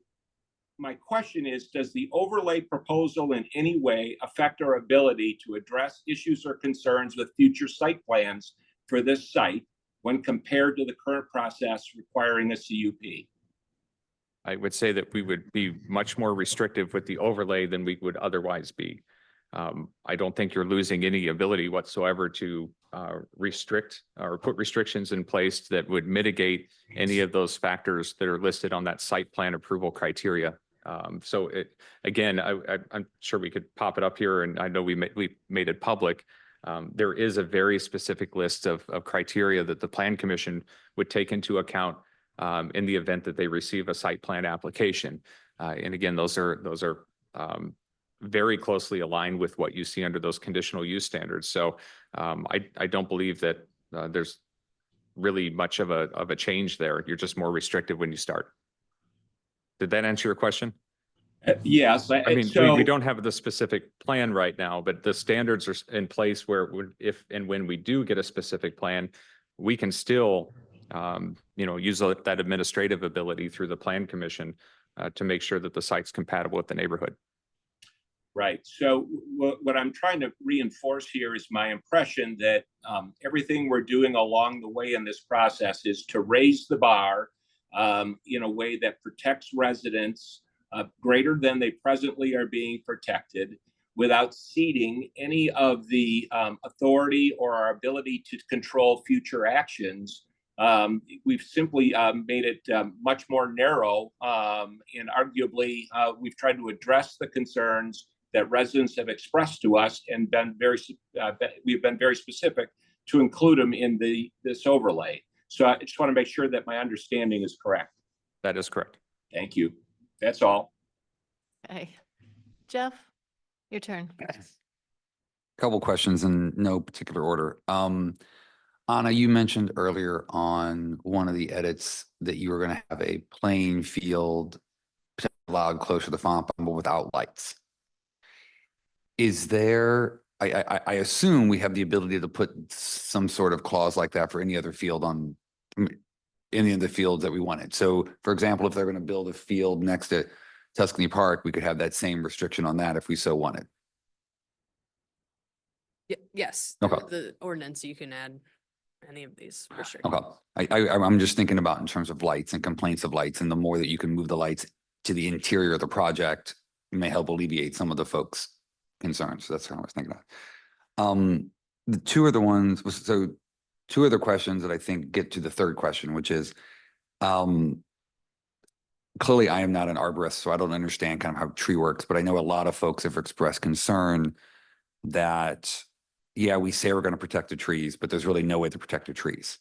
my question is, does the overlay proposal in any way affect our ability to address issues or concerns with future site plans for this site when compared to the current process requiring a CUP? I would say that we would be much more restrictive with the overlay than we would otherwise be. I don't think you're losing any ability whatsoever to restrict or put restrictions in place that would mitigate any of those factors that are listed on that site plan approval criteria. So again, I'm sure we could pop it up here, and I know we made it public. There is a very specific list of criteria that the Plan Commission would take into account in the event that they receive a site plan application. And again, those are very closely aligned with what you see under those conditional use standards. So I don't believe that there's really much of a change there. You're just more restrictive when you start. Did that answer your question? Yes. I mean, so we don't have the specific plan right now, but the standards are in place where if and when we do get a specific plan, we can still, use that administrative ability through the Plan Commission to make sure that the site's compatible with the neighborhood. Right. So what I'm trying to reinforce here is my impression that everything we're doing along the way in this process is to raise the bar in a way that protects residents greater than they presently are being protected, without ceding any of the authority or our ability to control future actions. We've simply made it much more narrow, and arguably we've tried to address the concerns that residents have expressed to us, and we've been very specific to include them in this overlay. So I just want to make sure that my understanding is correct. That is correct. Thank you. That's all. Okay. Jeff, your turn. Couple questions in no particular order. Anna, you mentioned earlier on one of the edits that you were going to have a playing field allowed closer to the font bumble without lights. Is there, I assume we have the ability to put some sort of clause like that for any other field on any of the fields that we wanted. So for example, if they're going to build a field next to Tuscany Park, we could have that same restriction on that if we so wanted. Yes, Okay. the ordinance, you can add any of these restrictions. Okay. I'm just thinking about in terms of lights and complaints of lights, and the more that you can move the lights to the interior of the project may help alleviate some of the folks' concerns. So that's kind of what I was thinking about. The two other questions that I think get to the third question, which is, clearly I am not an arborist, so I don't understand kind of how tree works, but I know a lot of folks have expressed concern that, yeah, we say we're going to protect the trees, but there's really no way to protect the trees.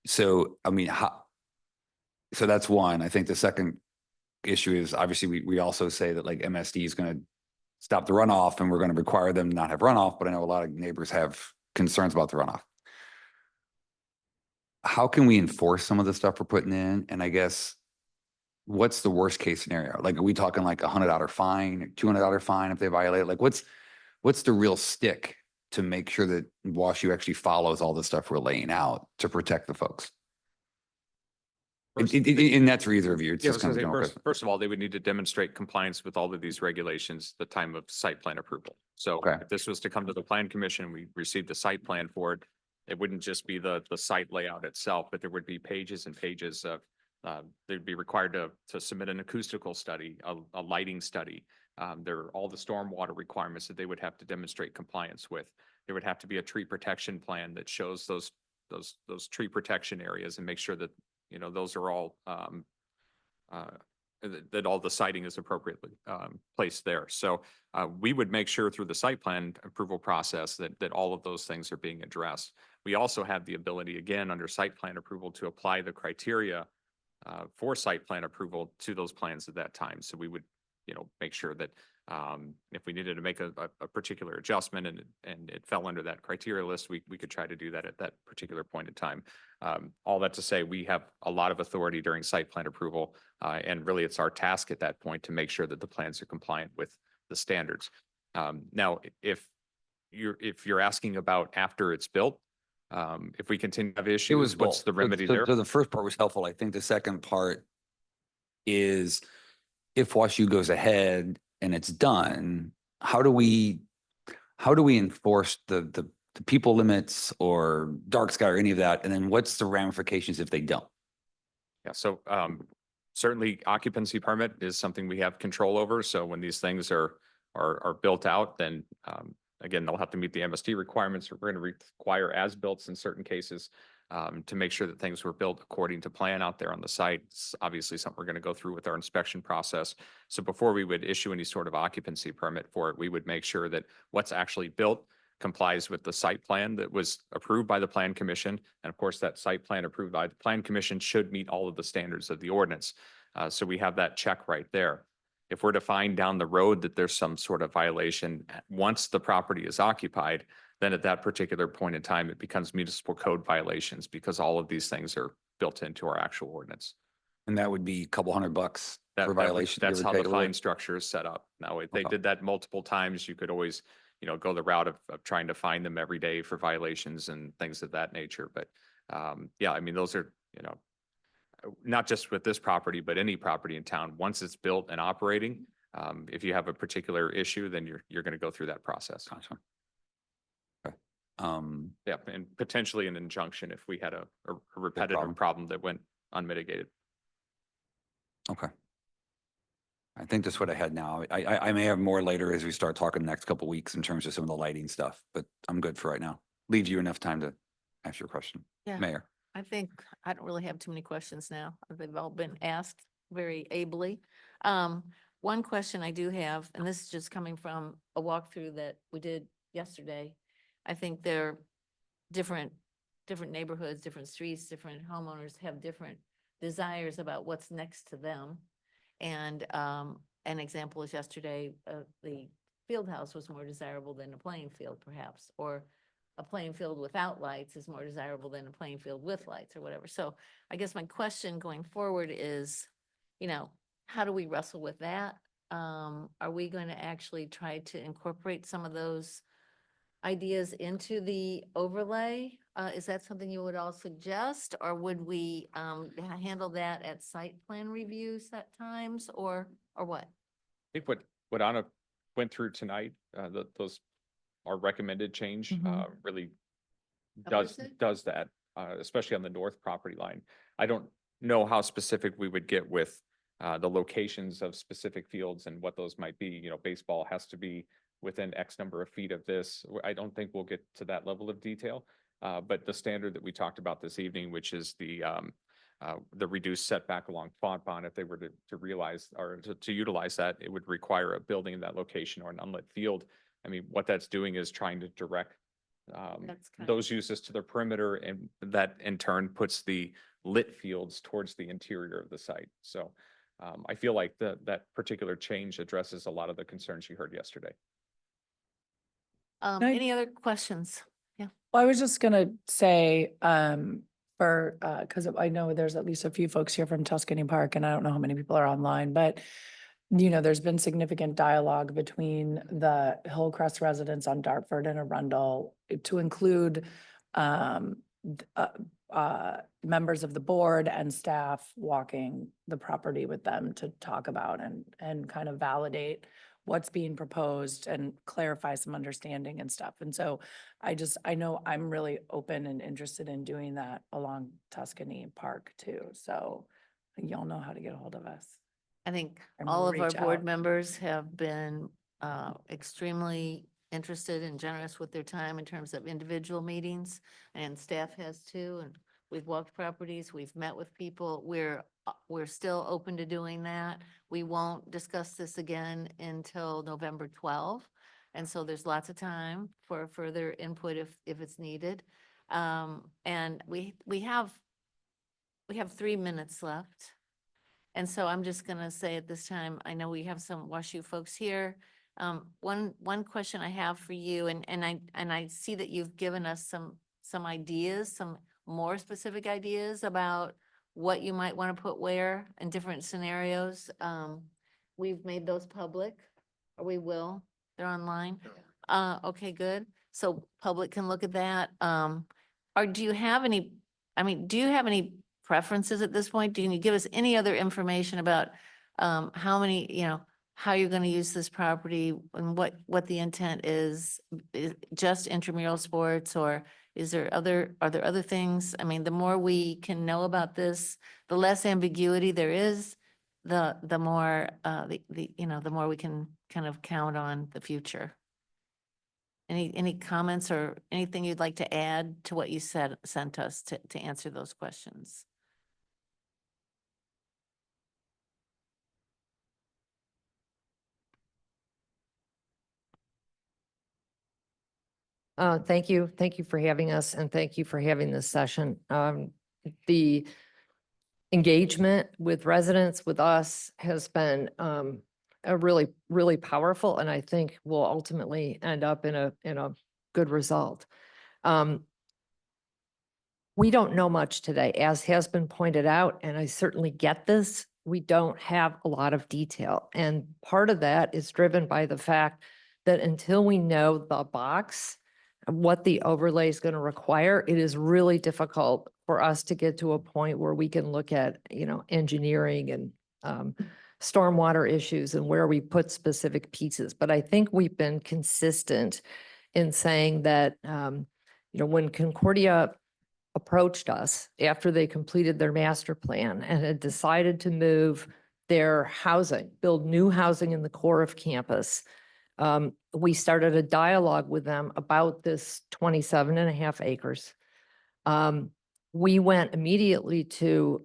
So, I mean, so that's one. I think the second issue is obviously we also say that like MSD is going to stop the runoff and we're going to require them to not have runoff, but I know a lot of neighbors have concerns about the runoff. How can we enforce some of the stuff we're putting in? And I guess, what's the worst case scenario? Like, are we talking like $100 fine, $200 fine if they violate? Like, what's the real stick to make sure that WashU actually follows all the stuff we're laying out to protect the folks? And that's for either of you. It's Yeah, just kind of general question. first of all, they would need to demonstrate compliance with all of these regulations at the time of site plan approval. So Okay. if this was to come to the Plan Commission, we received a site plan for it. It wouldn't just be the site layout itself, but there would be pages and pages of, they'd be required to submit an acoustical study, a lighting study. There are all the stormwater requirements that they would have to demonstrate compliance with. There would have to be a tree protection plan that shows those tree protection areas and make sure that, those are all, that all the siting is appropriately placed there. So we would make sure through the site plan approval process that all of those things are being addressed. We also have the ability, again, under site plan approval to apply the criteria for site plan approval to those plans at that time. So we would, make sure that if we needed to make a particular adjustment and it fell under that criteria list, we could try to do that at that particular point in time. All that to say, we have a lot of authority during site plan approval, and really it's our task at that point to make sure that the plans are compliant with the standards. Now, if you're asking about after it's built, if we continue to have issues, what's the remedy there? So the first part was helpful. I think the second part is if WashU goes ahead and it's done, how do we enforce the people limits or dark sky or any of that? And then what's the ramifications if they don't? Yeah, so certainly occupancy permit is something we have control over. So when these things are are built out, then again, they'll have to meet the MSD requirements. We're going to require as-built in certain cases to make sure that things were built according to plan out there on the site. It's obviously something we're going to go through with our inspection process. So before we would issue any sort of occupancy permit for it, we would make sure that what's actually built complies with the site plan that was approved by the Plan Commission. And of course, that site plan approved by the Plan Commission should meet all of the standards of the ordinance. So we have that check right there. If we're to find down the road that there's some sort of violation, once the property is occupied, then at that particular point in time, it becomes municipal code violations because all of these things are built into our actual ordinance. And that would be a couple $100 That- for that would- violation. That's give or how the take a little? fine structure is set up. Now, if they Okay. did that multiple times, you could always, go the route of trying to fine them every day for violations and things of that nature. But yeah, I mean, those are, not just with this property, but any property in town, once it's built and operating, if you have a particular issue, then you're going to go through that process. Gotcha. Okay. Yeah, and potentially an injunction if we had a repetitive problem. problem that went unmitigated. Okay. I think that's what I had now. I may have more later as we start talking the next couple weeks in terms of some of the lighting stuff, but I'm good for right now. Leave you enough time to ask your question. Yeah. Mayor. I think I don't really have too many questions now. They've all been asked very ably. One question I do have, and this is just coming from a walkthrough that we did yesterday. I think they're different neighborhoods, different streets, different homeowners have different desires about what's next to them. And an example is yesterday, the field house was more desirable than a playing field perhaps, or a playing field without lights is more desirable than a playing field with lights or whatever. So I guess my question going forward is, how do we wrestle with that? Are we going to actually try to incorporate some of those ideas into the overlay? Is that something you would all suggest, or would we handle that at site plan reviews at times, or what? I think what Anna went through tonight, those our recommended change Mhm. really Covers it? does that, especially on the north property line. I don't know how specific we would get with the locations of specific fields and what those might be. Baseball has to be within X number of feet of this. I don't think we'll get to that level of detail. But the standard that we talked about this evening, which is the reduced setback along Fontbonne, if they were to realize or to utilize that, it would require a building in that location or an unlit field. I mean, what that's doing is trying to direct That's kind of- those uses to the perimeter, and that in turn puts the lit fields towards the interior of the site. So I feel like that particular change addresses a lot of the concerns you heard yesterday. Can I- Any other questions? Well, I was just gonna say, because I know there's at least a few folks here from Tuscany Park, and I don't know how many people are online, but there's been significant dialogue between the Hillcrest residents on Dartford and Arundel to include members of the board and staff walking the property with them to talk about and kind of validate what's being proposed and clarify some understanding and stuff. And so I know I'm really open and interested in doing that along Tuscany Park too. So y'all know how to get a hold of us. I think And all we'll of our reach board out. members have been extremely interested and generous with their time in terms of individual meetings, and staff has too. And we've walked properties, we've met with people. We're still open to doing that. We won't discuss this again until November 12th. And so there's lots of time for further input if it's needed. And we have 3 minutes left. And so I'm just gonna say at this time, I know we have some WashU folks here. One question I have for you, and I see that you've given us some ideas, some more specific ideas about what you might want to put where in different scenarios. We've made those public, or we will. They're online. Okay, good. So public can look at that. Or do you have any preferences at this point? Can you give us any other information about how many, how you're going to use this property and what the intent is? Is it just intramural sports, or are there other things? I mean, the more we can know about this, the less ambiguity there is, the more, the more we can kind of count on the future. Any comments or anything you'd like to add to what you sent us to answer those questions? Thank you. Thank you for having us and thank you for having this session. The engagement with residents, with us has been a really powerful, and I think will ultimately end up in a good result. We don't know much today, as has been pointed out, and I certainly get this. We don't have a lot of detail. And part of that is driven by the fact that until we know the box, what the overlay is going to require, it is really difficult for us to get to a point where we can look at, engineering and stormwater issues and where we put specific pieces. But I think we've been consistent in saying that, when Concordia approached us after they completed their master plan and had decided to move their housing, build new housing in the core of campus, we started a dialogue with them about this 27.5 acres. We went immediately to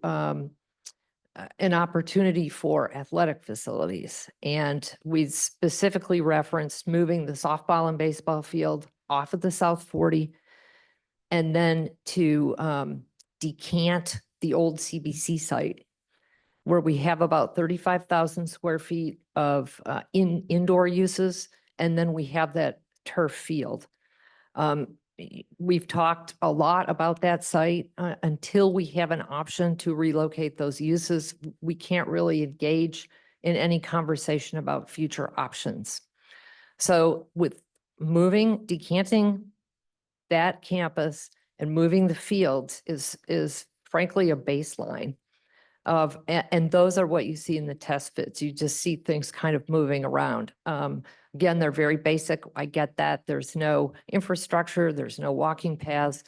an opportunity for athletic facilities. And we specifically referenced moving the softball and baseball field off of the South 40 and then to decant the old CBC site where we have about 35,000 square feet of indoor uses. And then we have that turf field. We've talked a lot about that site. Until we have an option to relocate those uses, we can't really engage in any conversation about future options. So with decanting that campus and moving the fields is frankly a baseline of, and those are what you see in the test fits. You just see things kind of moving around. Again, they're very basic. I get that. There's no infrastructure, there's no walking paths,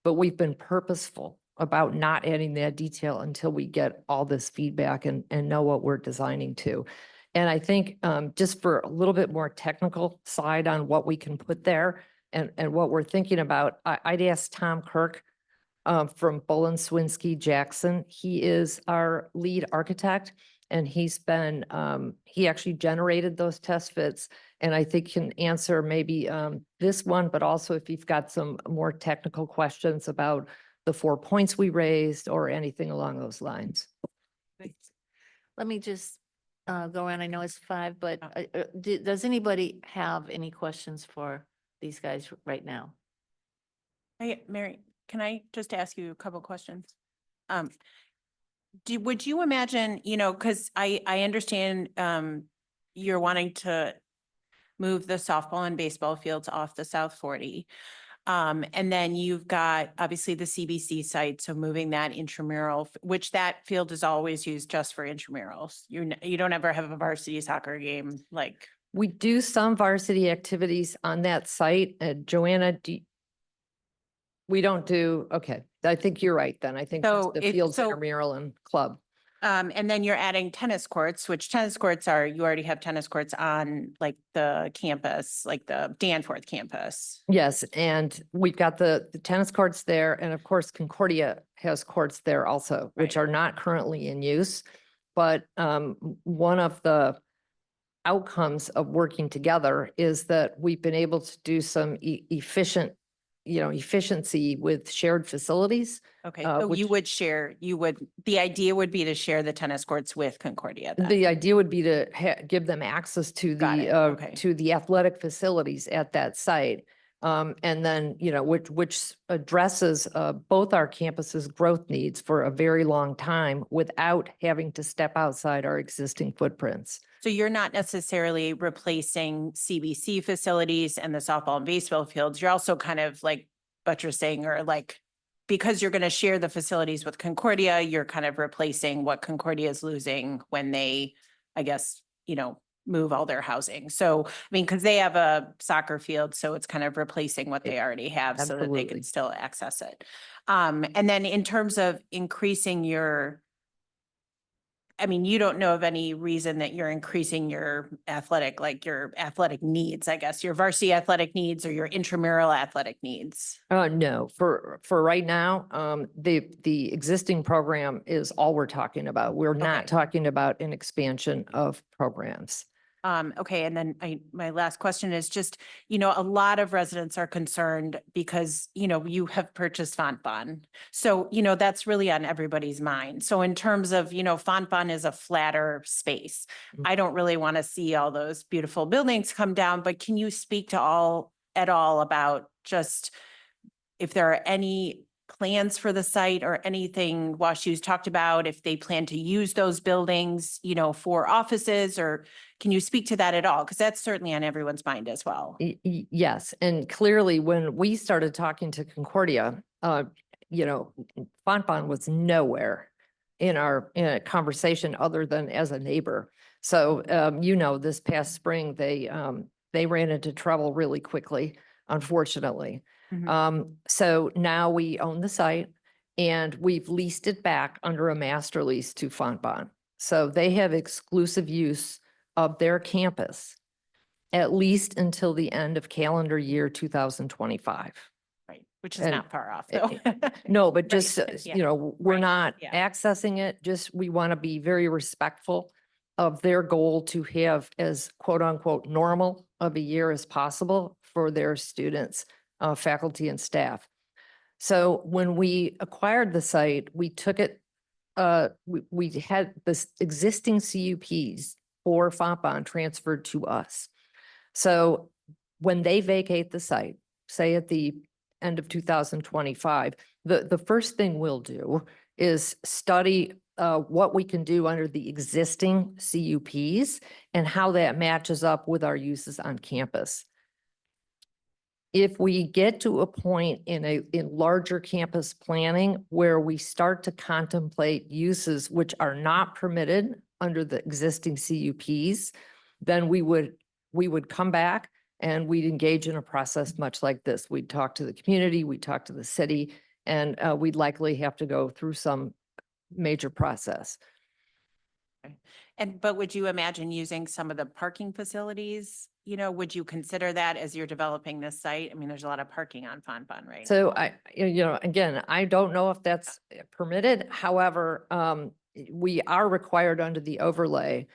but we've been purposeful about not adding that detail until we get all this feedback and know what we're designing to. And I think just for a little bit more technical side on what we can put there and what we're thinking about, I'd ask Tom Kirk from Bolin Swinski Jackson. He is our lead architect, and he's been, he actually generated those test fits, and I think can answer maybe this one, but also if you've got some more technical questions about the 4 points we raised or anything along those lines. Great. Let me just go around. I know it's 5, but does anybody have any questions for these guys right now? Hey, Mary, can I just ask you a couple questions? Would you imagine, because I understand you're wanting to move the softball and baseball fields off the South 40. And then you've got obviously the CBC site, so moving that intramural, which that field is always used just for intramurals. You don't ever have a varsity soccer game like. We do some varsity activities on that site. Joanna, we don't do, okay, I think you're right then. I think So just the if- fields, so- intramural and club. And then you're adding tennis courts, which tennis courts you already have tennis courts on like the campus, like the Danforth campus. Yes, and we've got the tennis courts there, and of course Concordia has courts there also, which are not currently in use. But one of the outcomes of working together is that we've been able to do some efficiency with shared facilities. Okay, so which- the idea would be to share the tennis courts with Concordia then? The idea would be to give them access to Got it, okay. to the athletic facilities at that site. And then, which addresses both our campuses' growth needs for a very long time without having to step outside our existing footprints. So you're not necessarily replacing CBC facilities and the softball and baseball fields. You're also kind of like buttressing or like, because you're going to share the facilities with Concordia, you're kind of replacing what Concordia is losing when they, I guess, move all their housing. So, I mean, because they have a soccer field, so it's kind of replacing what they already have so that they Absolutely. can still access it. And then in terms of increasing I mean, you don't know of any reason that you're increasing your athletic needs, I guess, your varsity athletic needs or your intramural athletic needs? No, for right now, the existing program is all we're talking about. We're not Okay. talking about an expansion of programs. Okay, and then my last question is just, a lot of residents are concerned because, you have purchased Fontbonne. So, that's really on everybody's mind. So in terms of, Fontbonne is a flatter space. Mm. I don't really want to see all those beautiful buildings come down, but can you speak to at all about just if there are any plans for the site or anything WashU's talked about, if they plan to use those buildings, for offices, or can you speak to that at all? Because that's certainly on everyone's mind as well. Yes, and clearly when we started talking to Concordia, Fontbonne was nowhere in our conversation other than as a neighbor. So, this past spring, they ran into trouble really quickly, unfortunately. So now we own the site and we've leased it back under a master lease to Fontbonne. So they have exclusive use of their campus at least until the end of calendar year 2025. Right, which is And not far off, it- though. No, but just, yeah, we're right, not yeah. accessing it, just, we want to be very respectful of their goal to have as quote unquote normal of a year as possible for their students, faculty and staff. So when we acquired the site, we took it, we had this existing CUPs for Fontbonne transferred to us. So when they vacate the site, say at the end of 2025, the first thing we'll do is study what we can do under the existing CUPs and how that matches up with our uses on campus. If we get to a point in larger campus planning where we start to contemplate uses which are not permitted under the existing CUPs, then we would come back and we'd engage in a process much like this. We'd talk to the community, we'd talk to the city, and we'd likely have to go through some major process. But would you imagine using some of the parking facilities? Would you consider that as you're developing this site? I mean, there's a lot of parking on Fontbonne right now. So again, I don't know if that's permitted. However, we are required under the overlay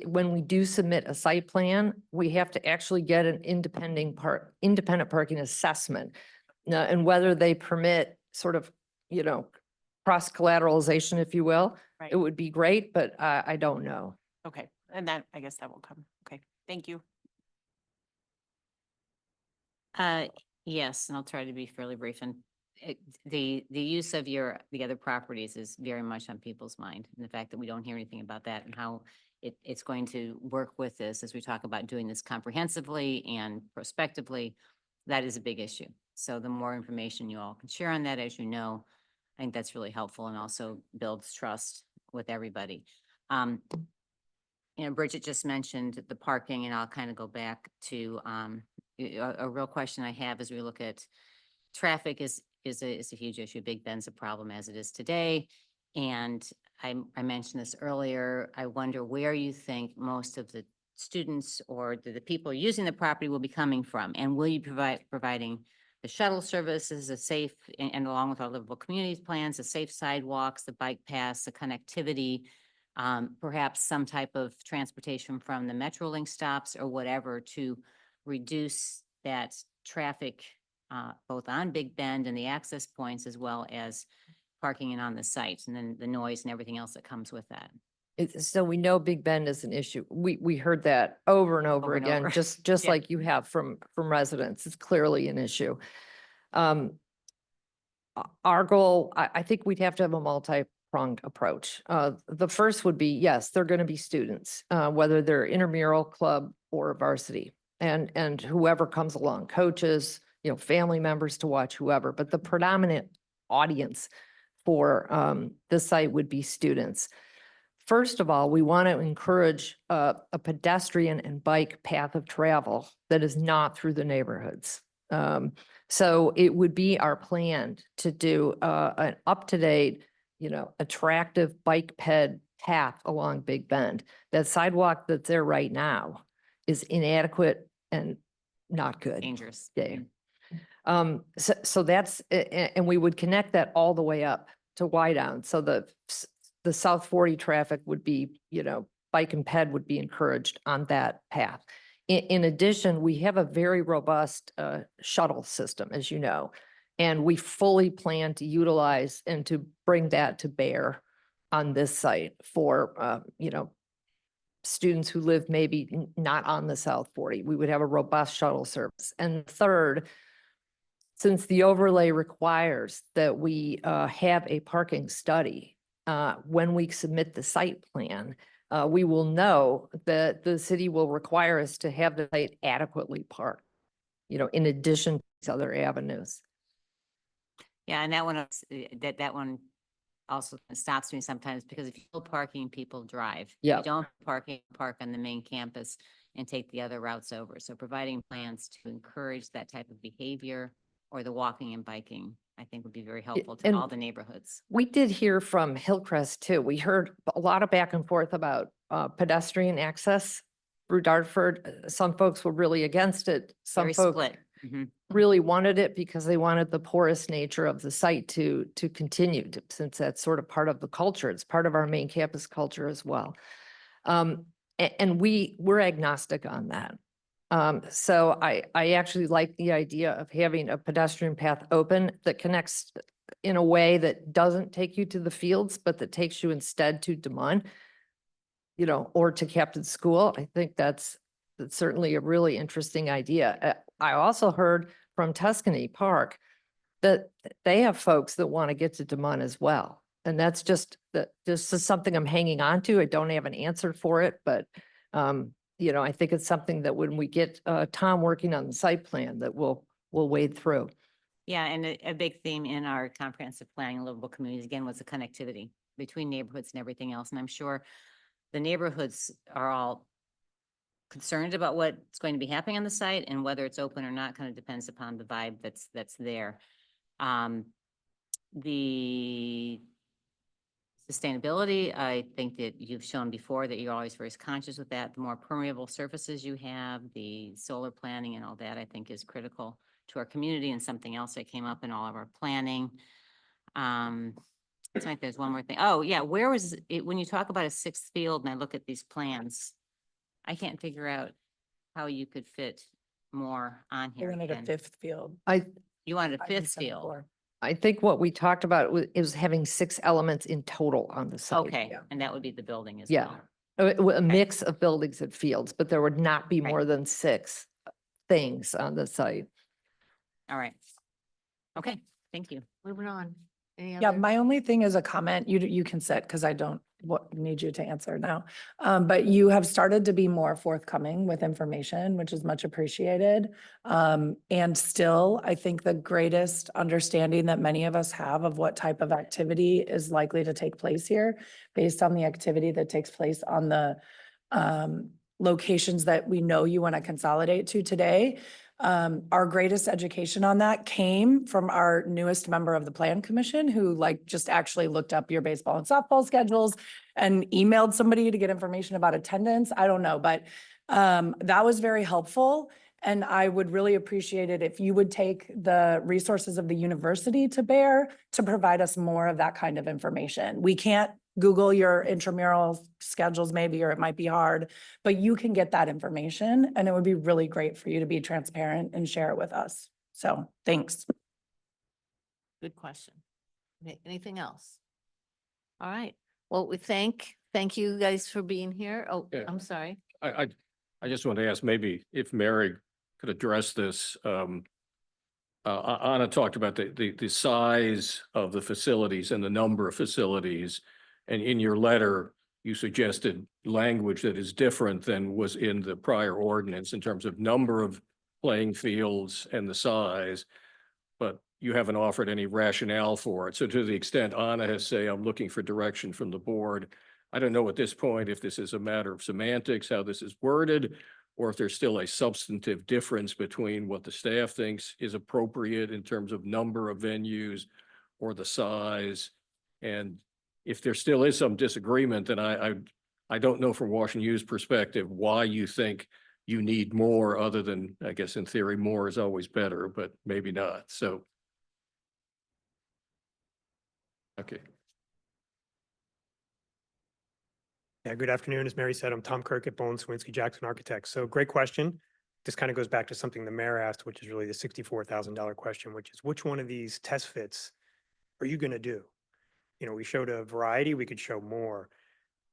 when we do submit a site plan, we have to actually get an independent parking assessment. Now, and whether they permit sort of, cross collateralization, if you will, Right. it would be great, but I don't know. Okay, and I guess that will come. Okay, thank you. Yes, and I'll try to be fairly brief. And the use of the other properties is very much on people's mind. And the fact that we don't hear anything about that and how it's going to work with this as we talk about doing this comprehensively and prospectively, that is a big issue. So the more information you all can share on that, as you know, I think that's really helpful and also builds trust with everybody. Bridget just mentioned the parking, and I'll kind of go back to a real question I have as we look at traffic is a huge issue. Big Bend's a problem as it is today. And I mentioned this earlier. I wonder where you think most of the students or the people using the property will be coming from, and will you providing the shuttle services, a safe and along with our livable communities plans, the safe sidewalks, the bike paths, the connectivity, perhaps some type of transportation from the MetroLink stops or whatever to reduce that traffic, both on Big Bend and the access points, as well as parking and on the site, and then the noise and everything else that comes with that. So we know Big Bend is an issue. We heard that over and over Over and again, over. just Yeah. like you have from residents. It's clearly an issue. Our goal, I think we'd have to have a multi-pronged approach. The first would be, yes, they're going to be students, whether they're intramural, club, or varsity, and whoever comes along, coaches, family members to watch, whoever. But the predominant audience for the site would be students. First of all, we want to encourage a pedestrian and bike path of travel that is not through the neighborhoods. So it would be our plan to do an up-to-date, attractive bike ped path along Big Bend. That sidewalk that's there right now is inadequate and not good. Dangerous. Yeah. So that's, and we would connect that all the way up to Wydown. So the South 40 traffic would be, bike and ped would be encouraged on that path. In addition, we have a very robust shuttle system, as you know, and we fully plan to utilize and to bring that to bear on this site for, students who live maybe not on the South 40. We would have a robust shuttle service. And third, since the overlay requires that we have a parking study, when we submit the site plan, we will know that the city will require us to have the site adequately parked, in addition to these other avenues. Yeah, and that one, that one also stops me sometimes because if you go parking, people drive. If Yeah. you don't park on the main campus and take the other routes over. So providing plans to encourage that type of behavior or the walking and biking, I think would be very helpful to and all the neighborhoods. We did hear from Hillcrest too. We heard a lot of back and forth about pedestrian access through Dartford. Some folks were really against it. Some Very folks split. Mhm. really wanted it because they wanted the porous nature of the site to continue, since that's sort of part of the culture. It's part of our main campus culture as well. And we're agnostic on that. So I actually like the idea of having a pedestrian path open that connects in a way that doesn't take you to the fields, but that takes you instead to Des Moines, or to Captain School. I think that's certainly a really interesting idea. I also heard from Tuscany Park that they have folks that want to get to Des Moines as well. And that's just this is something I'm hanging on to. I don't have an answer for it, but I think it's something that when we get Tom working on the site plan that we'll wade through. Yeah, and a big theme in our comprehensive planning and livable communities, again, was the connectivity between neighborhoods and everything else. And I'm sure the neighborhoods are all concerned about what's going to be happening on the site, and whether it's open or not kind of depends upon the vibe that's there. The sustainability, I think that you've shown before that you're always very conscious with that. The more permeable surfaces you have, the solar planning and all that, I think is critical to our community, and something else that came up in all of our planning. It's like there's one more thing. Oh, yeah, where was it, when you talk about a sixth field and I look at these plans, I can't figure out how you could fit more on They here. wanted a than- fifth field. You wanted a I fifth said field. before. I think what we talked about is having 6 elements in total on the site. Okay, yeah. and that would be the building as Yeah. well. A mix of buildings and fields, but there would not be Right. more than 6 things on the site. All right. Okay, thank you. Moving on. Any Yeah, other? my only thing is a comment, you can sit because I don't need you to answer now. But you have started to be more forthcoming with information, which is much appreciated. And still, I think the greatest understanding that many of us have of what type of activity is likely to take place here, based on the activity that takes place on the locations that we know you want to consolidate to today. Our greatest education on that came from our newest member of the Plan Commission, who just actually looked up your baseball and softball schedules and emailed somebody to get information about attendance. I don't know, but that was very helpful. And I would really appreciate it if you would take the resources of the university to bear to provide us more of that kind of information. We can't Google your intramural schedules maybe, or it might be hard, but you can get that information, and it would be really great for you to be transparent and share it with us. So thanks. Good question. Anything else? All right. Well, we thank you guys for being here. Oh, Yeah. I'm sorry. I just want to ask maybe if Mary could address this. Anna talked about the size of the facilities and the number of facilities. And in your letter, you suggested language that is different than was in the prior ordinance in terms of number of playing fields and the size, but you haven't offered any rationale for it. So to the extent Anna has said, I'm looking for direction from the board, I don't know at this point if this is a matter of semantics, how this is worded, or if there's still a substantive difference between what the staff thinks is appropriate in terms of number of venues or the size. And if there still is some disagreement, then I don't know from Washington U's perspective why you think you need more other than, I guess in theory, more is always better, but maybe not. So. Okay. Yeah, good afternoon. As Mary said, I'm Tom Kirk at Bowen Swinsky Jackson Architects. So great question. This kind of goes back to something the mayor asked, which is really the $64,000 question, which is which one of these test fits are you going to do? You know, we showed a variety, we could show more.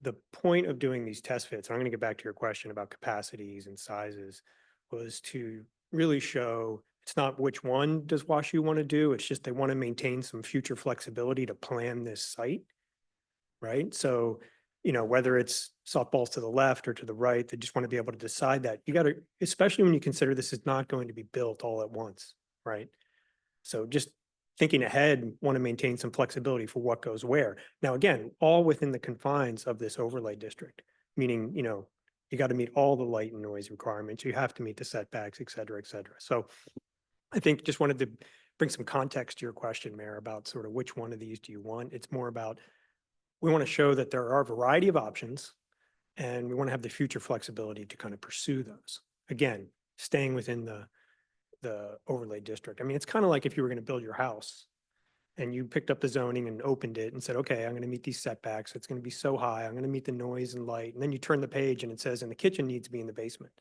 The point of doing these test fits, and I'm going to get back to your question about capacities and sizes, was to really show it's not which one does WashU want to do, it's just they want to maintain some future flexibility to plan this site, right? So, you know, whether it's softballs to the left or to the right, they just want to be able to decide that. You got to, especially when you consider this is not going to be built all at once, right? So just thinking ahead, want to maintain some flexibility for what goes where. Now, again, all within the confines of this overlay district, meaning, you know, you got to meet all the light and noise requirements. You have to meet the setbacks, et cetera, et cetera. So I think just wanted to bring some context to your question, Mayor, about sort of which one of these do you want? It's more about, we want to show that there are a variety of options and we want to have the future flexibility to kind of pursue those. Again, staying within the overlay district. I mean, it's kind of like if you were going to build your house and you picked up the zoning and opened it and said, okay, I'm going to meet these setbacks. It's going to be so high. I'm going to meet the noise and light. And then you turn the page and it says, and the kitchen needs to be in the basement.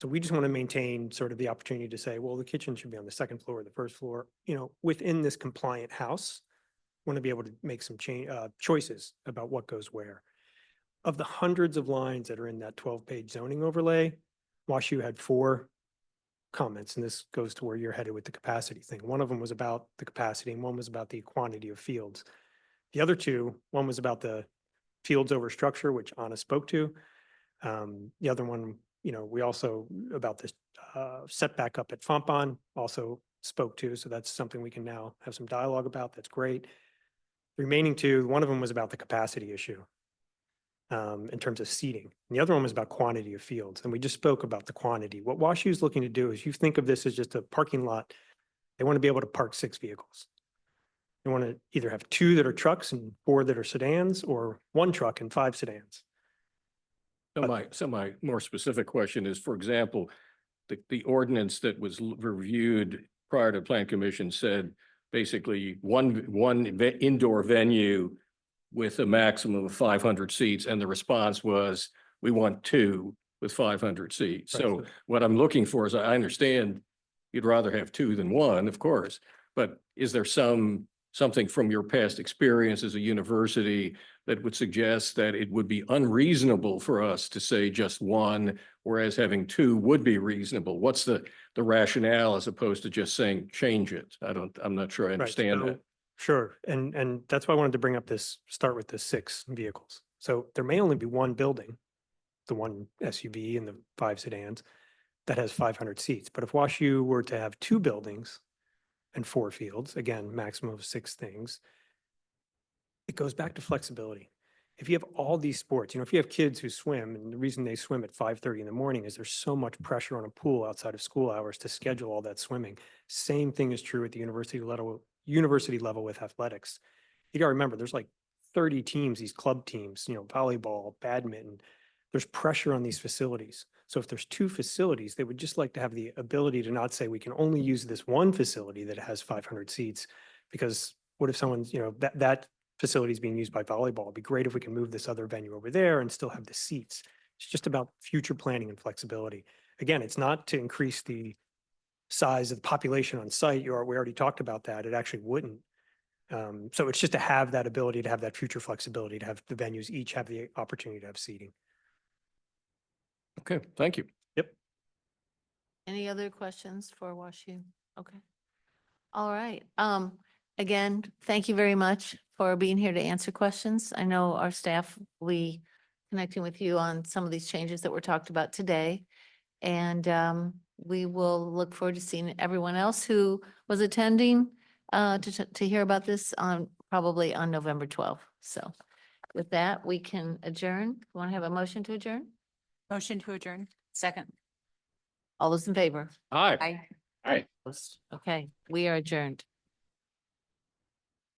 So we just want to maintain sort of the opportunity to say, well, the kitchen should be on the second floor or the first floor, you know, within this compliant house. Want to be able to make some choices about what goes where. Of the hundreds of lines that are in that 12-page zoning overlay, WashU had 4 comments, and this goes to where you're headed with the capacity thing. One of them was about the capacity and one was about the quantity of fields. The other 2, one was about the fields over structure, which Anna spoke to. The other one, you know, we also about this setback up at Fontbonne also spoke to. So that's something we can now have some dialogue about. That's great. The remaining 2, one of them was about the capacity issue in terms of seating. And the other one was about quantity of fields. And we just spoke about the quantity. What WashU is looking to do is you think of this as just a parking lot. They want to be able to park 6 vehicles. They want to either have 2 that are trucks and 4 that are sedans, or 1 truck and 5 sedans. So my more specific question is, for example, the ordinance that was reviewed prior to Plan Commission said basically one indoor venue with a maximum of 500 seats, and the response was, we want 2 with 500 seats. Right. So what I'm looking for is, I understand you'd rather have 2 than 1, of course, but is there something from your past experience as a university that would suggest that it would be unreasonable for us to say just 1, whereas having 2 would be reasonable? What's the rationale as opposed to just saying change it? I'm not sure I Right, understand so- that. Sure. And that's why I wanted to bring up start with the 6 vehicles. So there may only be 1 building, the 1 SUV and the 5 sedans, that has 500 seats. But if WashU were to have 2 buildings and 4 fields, again, maximum of 6 things, it goes back to flexibility. If you have all these sports, you know, if you have kids who swim, and the reason they swim at 5:30 in the morning is there's so much pressure on a pool outside of school hours to schedule all that swimming. Same thing is true at the university level with athletics. You gotta remember, there's like 30 teams, these club teams, you know, volleyball, badminton. There's pressure on these facilities. So if there's 2 facilities, they would just like to have the ability to not say we can only use this one facility that has 500 seats, because what if someone's, you know, that facility is being used by volleyball. It'd be great if we can move this other venue over there and still have the seats. It's just about future planning and flexibility. Again, it's not to increase the size of the population on site. We already talked about that. It actually wouldn't. So it's just to have that ability to have that future flexibility, to have the venues each have the opportunity to have seating. Okay, thank you. Any other questions for WashU? Okay. All right. Again, thank you very much for being here to answer questions. I know our staff will be connecting with you on some of these changes that were talked about today. And we will look forward to seeing everyone else who was attending to hear about this probably on November 12th. So with that, we can adjourn. Want to have a motion to adjourn? Motion to adjourn. Second. All those in favor? Hi. Aye. All right. Okay, we are adjourned.